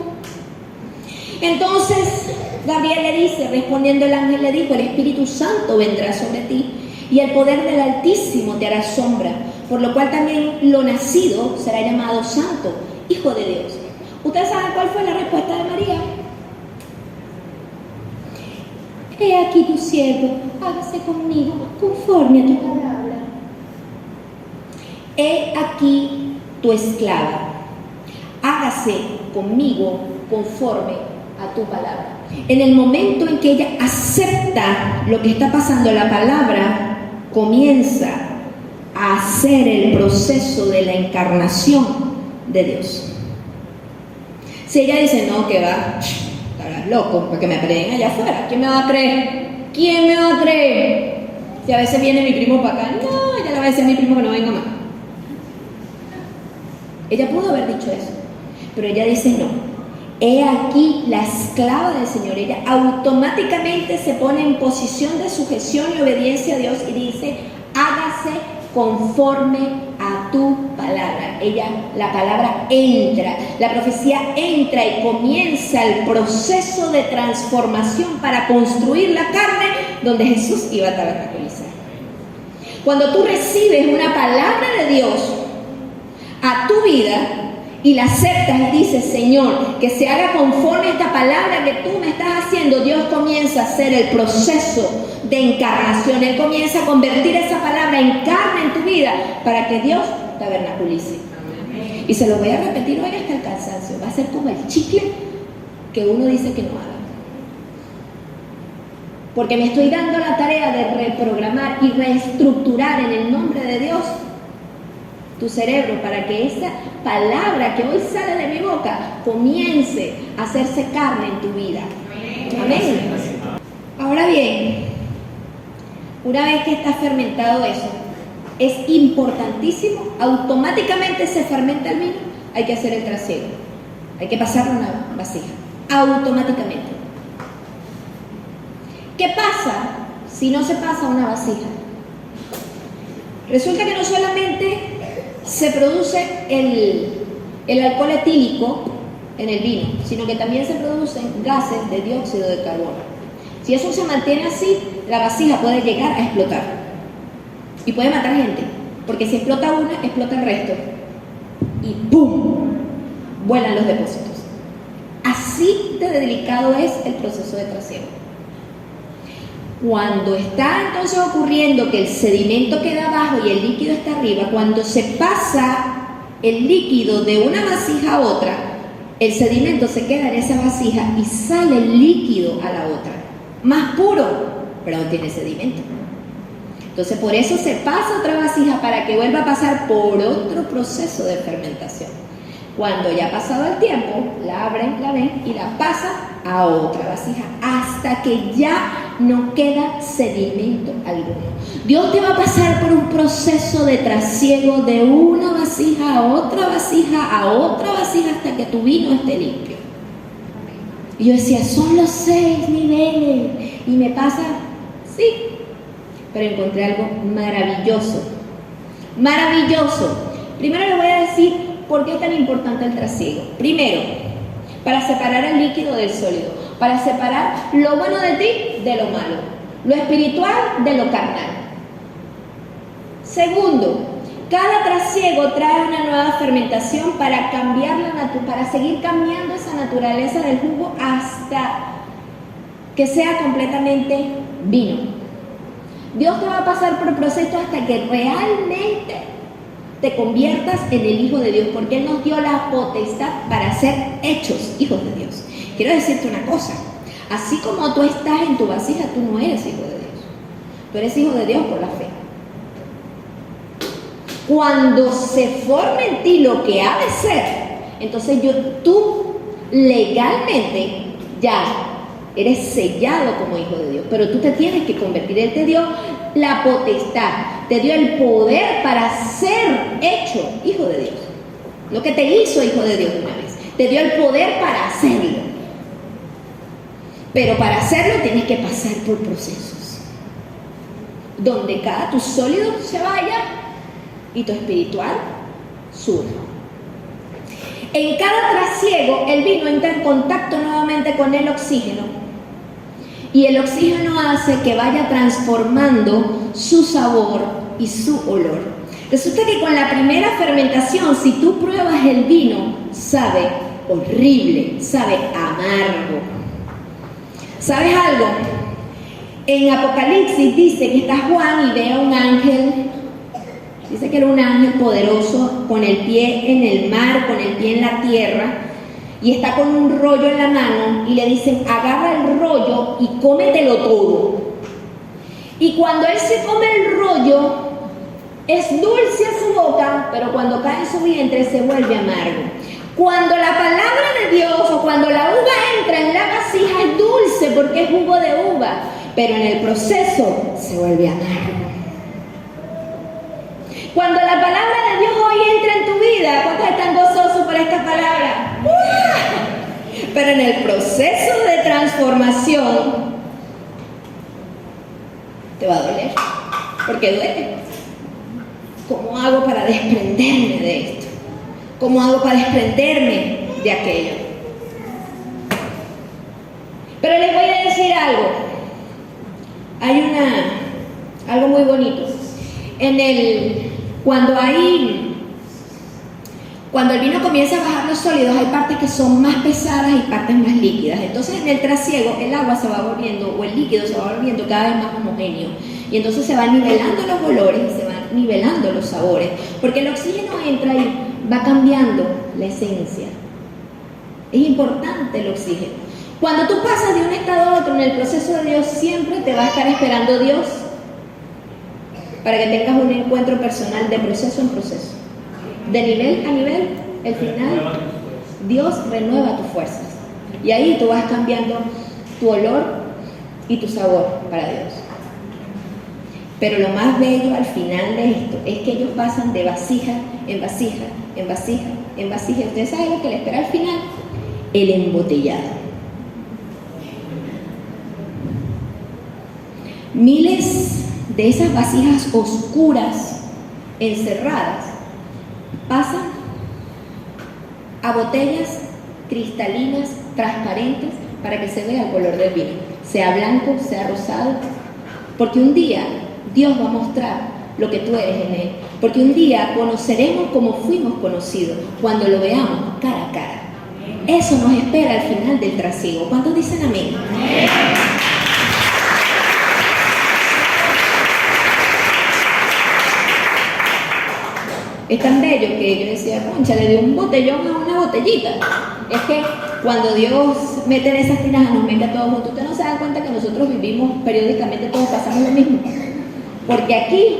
Entonces Gabriel le dice, respondiendo el ángel le dijo: el Espíritu Santo vendrá sobre ti y el poder del Altísimo te hará sombra, por lo cual también lo nacido será llamado Santo, Hijo de Dios. ¿Ustedes saben cuál fue la respuesta de María? He aquí tu siervo, hágase conmigo conforme a tu palabra. He aquí tu esclava, hágase conmigo conforme a tu palabra. En el momento en que ella acepta lo que está pasando, la palabra comienza a hacer el proceso de la encarnación de Dios. Si ella dice: no, que va, estarás loco, porque me preen allá afuera, ¿quién me va a creer? ¿Quién me va a creer? Si a veces viene mi primo para acá, no, ella le va a decir a mi primo que no venga más. Ella pudo haber dicho eso, pero ella dice: no, he aquí la esclava del Señor. Ella automáticamente se pone en posición de sujeción y obediencia a Dios y dice: hágase conforme a tu palabra. La palabra entra, la profecía entra y comienza el proceso de transformación para construir la carne donde Jesús iba a tabernaculizar. Cuando tú recibes una palabra de Dios a tu vida y la aceptas y dices: Señor, que se haga conforme a esta palabra que tú me estás haciendo, Dios comienza a hacer el proceso de encarnación. Él comienza a convertir esa palabra en carne en tu vida para que Dios tabernaculice. Y se lo voy a repetir hoy hasta el cansancio. Va a ser como el chicle que uno dice que no haga, porque me estoy dando la tarea de reprogramar y reestructurar en el nombre de Dios tu cerebro para que esa palabra que hoy sale de mi boca comience a hacerse carne en tu vida. Amén. Ahora bien, una vez que está fermentado eso, es importantísimo, automáticamente se fermenta el vino, hay que hacer el trasiego, hay que pasarlo a una vasija, automáticamente. ¿Qué pasa si no se pasa a una vasija? Resulta que no solamente se produce el alcohol etílico en el vino, sino que también se producen gases de dióxido de carbono. Si eso se mantiene así, la vasija puede llegar a explotar y puede matar gente, porque si explota una, explota el resto y ¡pum!, vuelan los depósitos. Así de delicado es el proceso de trasiego. Cuando está entonces ocurriendo que el sedimento queda abajo y el líquido está arriba, cuando se pasa el líquido de una vasija a otra, el sedimento se queda en esa vasija y sale el líquido a la otra, más puro, pero no tiene sedimento. Entonces por eso se pasa a otra vasija para que vuelva a pasar por otro proceso de fermentación. Cuando ya ha pasado el tiempo, la abren, la ven y la pasan a otra vasija hasta que ya no queda sedimento alguno. Dios te va a pasar por un proceso de trasiego de una vasija a otra vasija a otra vasija hasta que tu vino esté limpio. Y yo decía: son los 6 niveles. Y me pasa, sí, pero encontré algo maravilloso. Maravilloso. Primero les voy a decir por qué es tan importante el trasiego. Primero, para separar el líquido del sólido, para separar lo bueno de ti de lo malo, lo espiritual de lo carnal. Segundo, cada trasiego trae una nueva fermentación para cambiar para seguir cambiando esa naturaleza del jugo hasta que sea completamente vino. Dios te va a pasar por el proceso hasta que realmente te conviertas en el Hijo de Dios, porque Él nos dio la potestad para ser hechos hijos de Dios. Quiero decirte una cosa: así como tú estás en tu vasija, tú no eres hijo de Dios. Tú eres hijo de Dios por la fe. Cuando se forme en ti lo que ha de ser, entonces tú legalmente ya eres sellado como hijo de Dios, pero tú te tienes que convertir. Él te dio la potestad, te dio el poder para ser hecho hijo de Dios. No que te hizo hijo de Dios de una vez, te dio el poder para hacerlo. Pero para hacerlo tienes que pasar por procesos, donde cada tu sólido se vaya y tu espiritual surja. En cada trasiego el vino entra en contacto nuevamente con el oxígeno, y el oxígeno hace que vaya transformando su sabor y su olor. Resulta que con la primera fermentación, si tú pruebas el vino, sabe horrible, sabe amargo. ¿Sabes algo? En Apocalipsis dice que está Juan y ve a un ángel. Dice que era un ángel poderoso, con el pie en el mar, con el pie en la tierra, y está con un rollo en la mano, y le dicen, agarra el rollo y cómetelo todo. Y cuando él se come el rollo, es dulce a su boca, pero cuando cae en su vientre se vuelve amargo. Cuando la palabra de Dios o cuando la uva entra en la vasija es dulce porque es jugo de uva, pero en el proceso se vuelve amargo. Cuando la palabra de Dios hoy entra en tu vida, ¿cuántos están gozosos por esta palabra? Pero en el proceso de transformación te va a doler, porque duele. ¿Cómo hago para desprenderme de esto? ¿Cómo hago para desprenderme de aquello? Pero les voy a decir algo. Hay algo muy bonito. Cuando el vino comienza a bajar los sólidos, hay partes que son más pesadas y partes más líquidas. Entonces en el trasiego el agua se va volviendo, o el líquido se va volviendo cada vez más homogéneo. Y entonces se van nivelando los olores y se van nivelando los sabores. Porque el oxígeno entra y va cambiando la esencia. Es importante el oxígeno. Cuando tú pasas de un estado a otro en el proceso de Dios, siempre te va a estar esperando Dios para que tengas un encuentro personal de proceso en proceso. De nivel a nivel, al final, Dios renueva tus fuerzas. Y ahí tú vas cambiando tu olor y tu sabor para Dios. Pero lo más bello al final de esto es que ellos pasan de vasija en vasija, en vasija, en vasija. ¿Ustedes saben lo que le espera al final? El embotellado. Miles de esas vasijas oscuras, encerradas, pasan a botellas cristalinas, transparentes, para que se vea el color del vino, sea blanco, sea rosado, porque un día Dios va a mostrar lo que tú eres en Él, porque un día conoceremos como fuimos conocidos, cuando lo veamos cara a cara. Eso nos espera al final del trasiego. ¿Cuántos dicen amén? Amén. Es tan bello que yo decía, concha, le dio un botellón a una botellita. Es que cuando Dios mete en esas tinajas, nos mete a todos juntos. Ustedes no se dan cuenta que nosotros vivimos periódicamente, todos pasamos lo mismo. Porque aquí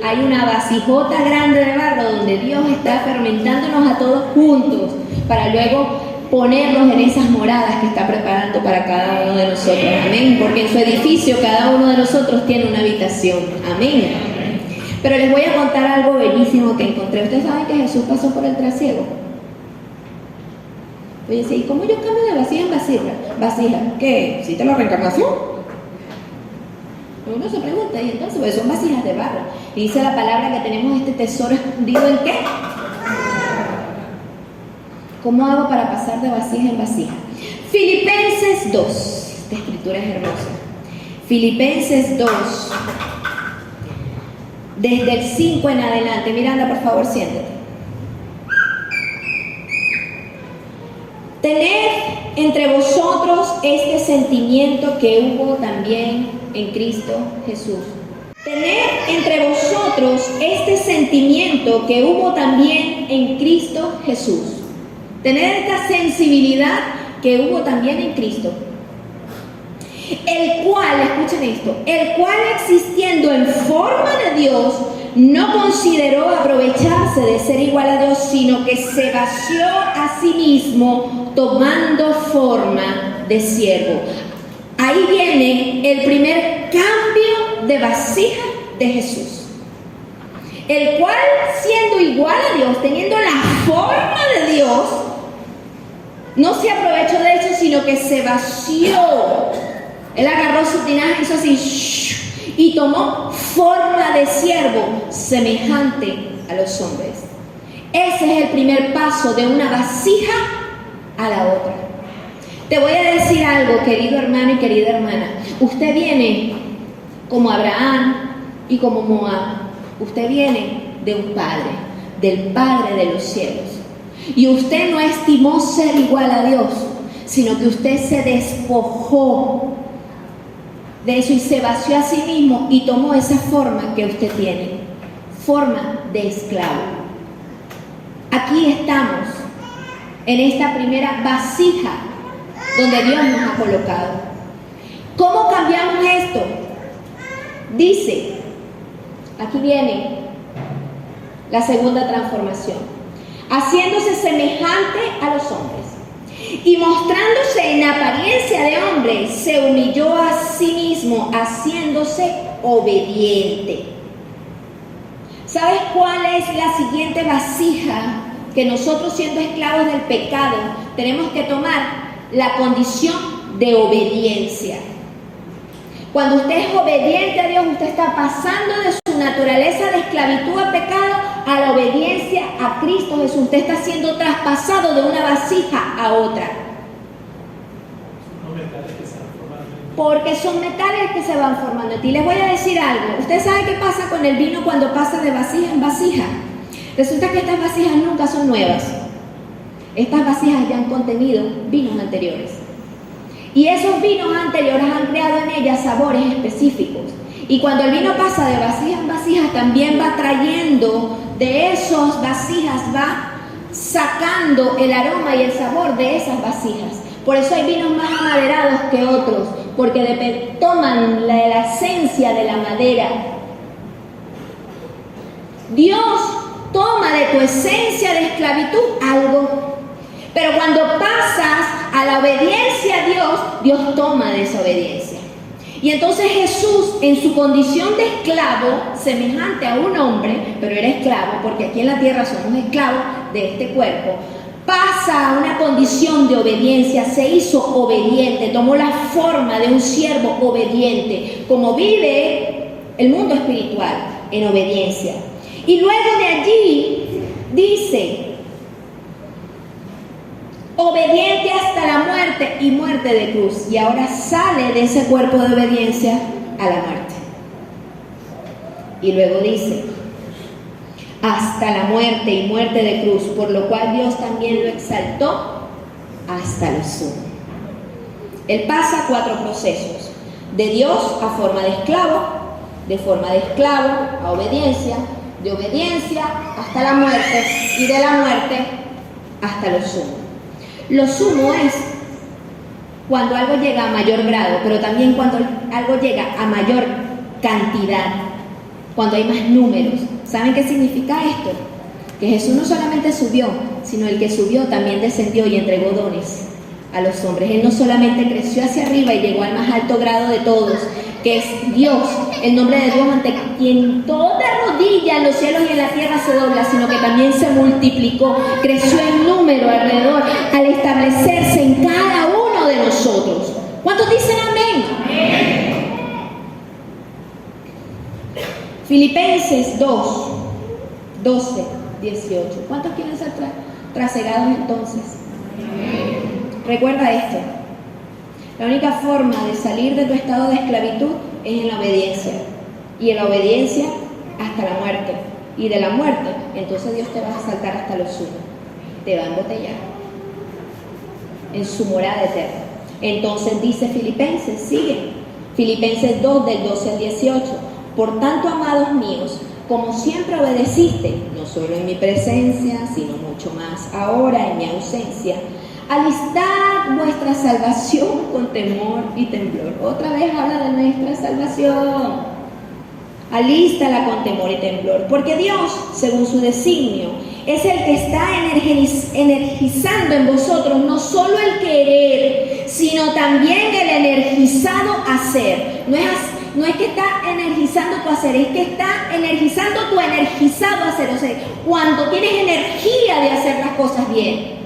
hay una vasijota grande de barro donde Dios está fermentándonos a todos juntos para luego ponernos en esas moradas que está preparando para cada uno de nosotros. Amén. Porque en su edificio cada uno de nosotros tiene una habitación. Amén. Pero les voy a contar algo bellísimo que encontré. Ustedes saben que Jesús pasó por el trasiego. Oye, ¿y cómo yo cambio de vasija en vasija? ¿Vasija? ¿Qué? ¿Sí te la reencarnación? Uno se pregunta, y entonces pues son vasijas de barro. Y dice la palabra que tenemos este tesoro escondido ¿en qué? ¿Cómo hago para pasar de vasija en vasija? Filipenses 2. Esta escritura es hermosa. Filipenses 2. Desde el 5 en adelante. Miranda, por favor, siéntate. Tened entre vosotros este sentimiento que hubo también en Cristo Jesús. Tened entre vosotros este sentimiento que hubo también en Cristo Jesús. Tened esta sensibilidad que hubo también en Cristo. El cual, escuchen esto, el cual existiendo en forma de Dios, no consideró aprovecharse de ser igual a Dios, sino que se vació a sí mismo tomando forma de siervo. Ahí viene el primer cambio de vasija de Jesús, el cual, siendo igual a Dios, teniendo la forma de Dios, no se aprovechó de eso, sino que se vació. Él agarró su tinaja, hizo así, y tomó forma de siervo, semejante a los hombres. Ese es el primer paso de una vasija a la otra. Te voy a decir algo, querido hermano y querida hermana. Usted viene como Abraham y como Moab. Usted viene de un Padre, del Padre de los cielos. Y usted no estimó ser igual a Dios, sino que usted se despojó de eso y se vació a sí mismo y tomó esa forma que usted tiene, forma de esclavo. Aquí estamos, en esta primera vasija donde Dios nos ha colocado. ¿Cómo cambiamos esto? Dice, aquí viene la segunda transformación: haciéndose semejante a los hombres y mostrándose en apariencia de hombre, se humilló a sí mismo, haciéndose obediente. ¿Sabes cuál es la siguiente vasija que nosotros, siendo esclavos del pecado, tenemos que tomar? La condición de obediencia. Cuando usted es obediente a Dios, usted está pasando de su naturaleza de esclavitud al pecado a la obediencia a Cristo Jesús. Usted está siendo traspasado de una vasija a otra. Porque son metales que se van formando en ti. Les voy a decir algo. ¿Usted sabe qué pasa con el vino cuando pasa de vasija en vasija? Resulta que estas vasijas nunca son nuevas. Estas vasijas ya han contenido vinos anteriores. Y esos vinos anteriores han creado en ellas sabores específicos. Y cuando el vino pasa de vasija en vasija, también va trayendo de esas vasijas, va sacando el aroma y el sabor de esas vasijas. Por eso hay vinos más amaderados que otros, porque toman la esencia de la madera. Dios toma de tu esencia de esclavitud algo. Pero cuando pasas a la obediencia a Dios, Dios toma de esa obediencia. Y entonces Jesús, en su condición de esclavo, semejante a un hombre, pero era esclavo, porque aquí en la tierra somos esclavos de este cuerpo, pasa a una condición de obediencia, se hizo obediente, tomó la forma de un siervo obediente, como vive el mundo espiritual, en obediencia. Y luego de allí dice: obediente hasta la muerte y muerte de cruz. Y ahora sale de ese cuerpo de obediencia a la muerte. Y luego dice: hasta la muerte y muerte de cruz, por lo cual Dios también lo exaltó hasta lo sumo. Él pasa 4 procesos: de Dios a forma de esclavo, de forma de esclavo a obediencia, de obediencia hasta la muerte y de la muerte hasta lo sumo. Lo sumo es cuando algo llega a mayor grado, pero también cuando algo llega a mayor cantidad, cuando hay más números. ¿Saben qué significa esto? Que Jesús no solamente subió, sino el que subió también descendió y entregó dones a los hombres. Él no solamente creció hacia arriba y llegó al más alto grado de todos, que es Dios, el nombre de Dios ante quien toda rodilla en los cielos y en la tierra se dobla, sino que también se multiplicó, creció en número alrededor al establecerse en cada uno de nosotros. ¿Cuántos dicen amén? Amén. Filipenses 2, 12, 18. ¿Cuántos quieren ser trasegados entonces? Amén. Recuerda esto: la única forma de salir de tu estado de esclavitud es en la obediencia. Y en la obediencia hasta la muerte. Y de la muerte, entonces Dios te va a saltar hasta lo sumo. Te va a embotellar en su morada eterna. Entonces dice Filipenses, sigue. Filipenses 2, del 12 al 18. Por tanto, amados míos, como siempre obedeciste, no solo en mi presencia, sino mucho más ahora en mi ausencia, alistad vuestra salvación con temor y temblor. Otra vez habla de nuestra salvación. Alístala con temor y temblor, porque Dios, según su designio, es el que está energizando en vosotros no solo el querer, sino también el energizado hacer. No es que está energizando tu hacer, es que está energizando tu energizado hacer. O sea, cuando tienes energía de hacer las cosas bien,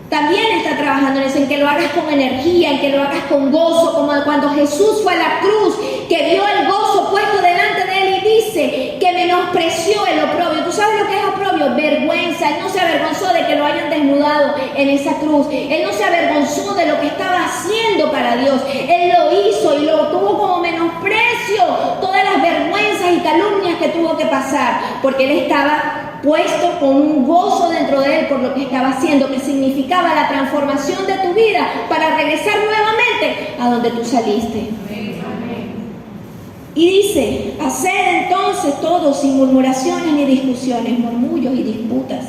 también está trabajando en eso, en que lo hagas con energía, en que lo hagas con gozo, como cuando Jesús fue a la cruz, que vio el gozo puesto delante de él y dice que menospreció el oprobio. ¿Tú sabes lo que es oprobio? Vergüenza. Él no se avergonzó de que lo hayan desnudado en esa cruz. Él no se avergonzó de lo que estaba haciendo para Dios. Él lo hizo y lo tuvo como menosprecio, todas las vergüenzas y calumnias que tuvo que pasar, porque él estaba puesto con un gozo dentro de él por lo que estaba haciendo, que significaba la transformación de tu vida para regresar nuevamente a donde tú saliste. Y dice: haced entonces todo sin murmuraciones ni discusiones, murmullos y disputas,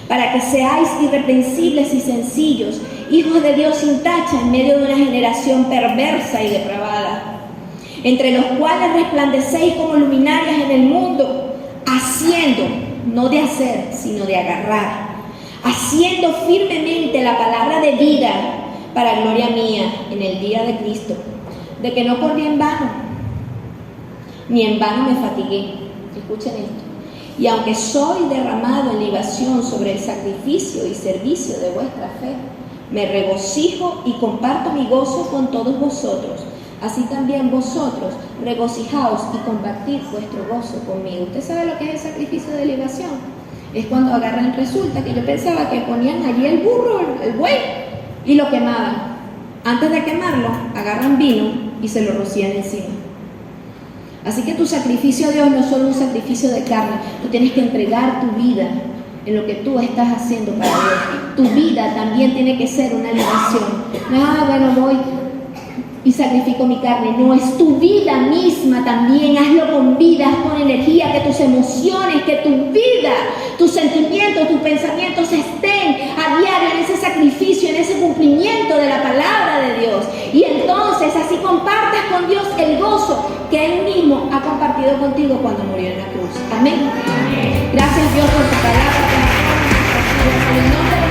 para que seáis irreprensibles y sencillos, hijos de Dios sin tacha en medio de una generación perversa y depravada, entre los cuales resplandecéis como luminarias en el mundo, haciendo, no de hacer, sino de agarrar, haciendo firmemente la palabra de vida para gloria mía en el día de Cristo, de que no corrí en vano, ni en vano me fatigué. Escuchen esto. Y aunque soy derramado en libación sobre el sacrificio y servicio de vuestra fe, me regocijo y comparto mi gozo con todos vosotros. Así también vosotros regocijaos y compartid vuestro gozo conmigo. ¿Usted sabe lo que es el sacrificio de libación? Es cuando agarran, resulta que yo pensaba que ponían allí el burro, el buey, y lo quemaban. Antes de quemarlo, agarran vino y se lo rocían encima. Así que tu sacrificio a Dios no es solo un sacrificio de carne. Tú tienes que entregar tu vida en lo que tú estás haciendo para Dios. Tu vida también tiene que ser una libación. Bueno, voy y sacrifico mi carne. No, es tu vida misma también. Hazlo con vida, haz con energía, que tus emociones, que tu vida, tus sentimientos, tus pensamientos estén a diario en ese sacrificio, en ese cumplimiento de la palabra de Dios. Y entonces así compartas con Dios el gozo que Él mismo ha compartido contigo cuando murió en la cruz. Amén. Amén. Gracias Dios por tu palabra. En el nombre de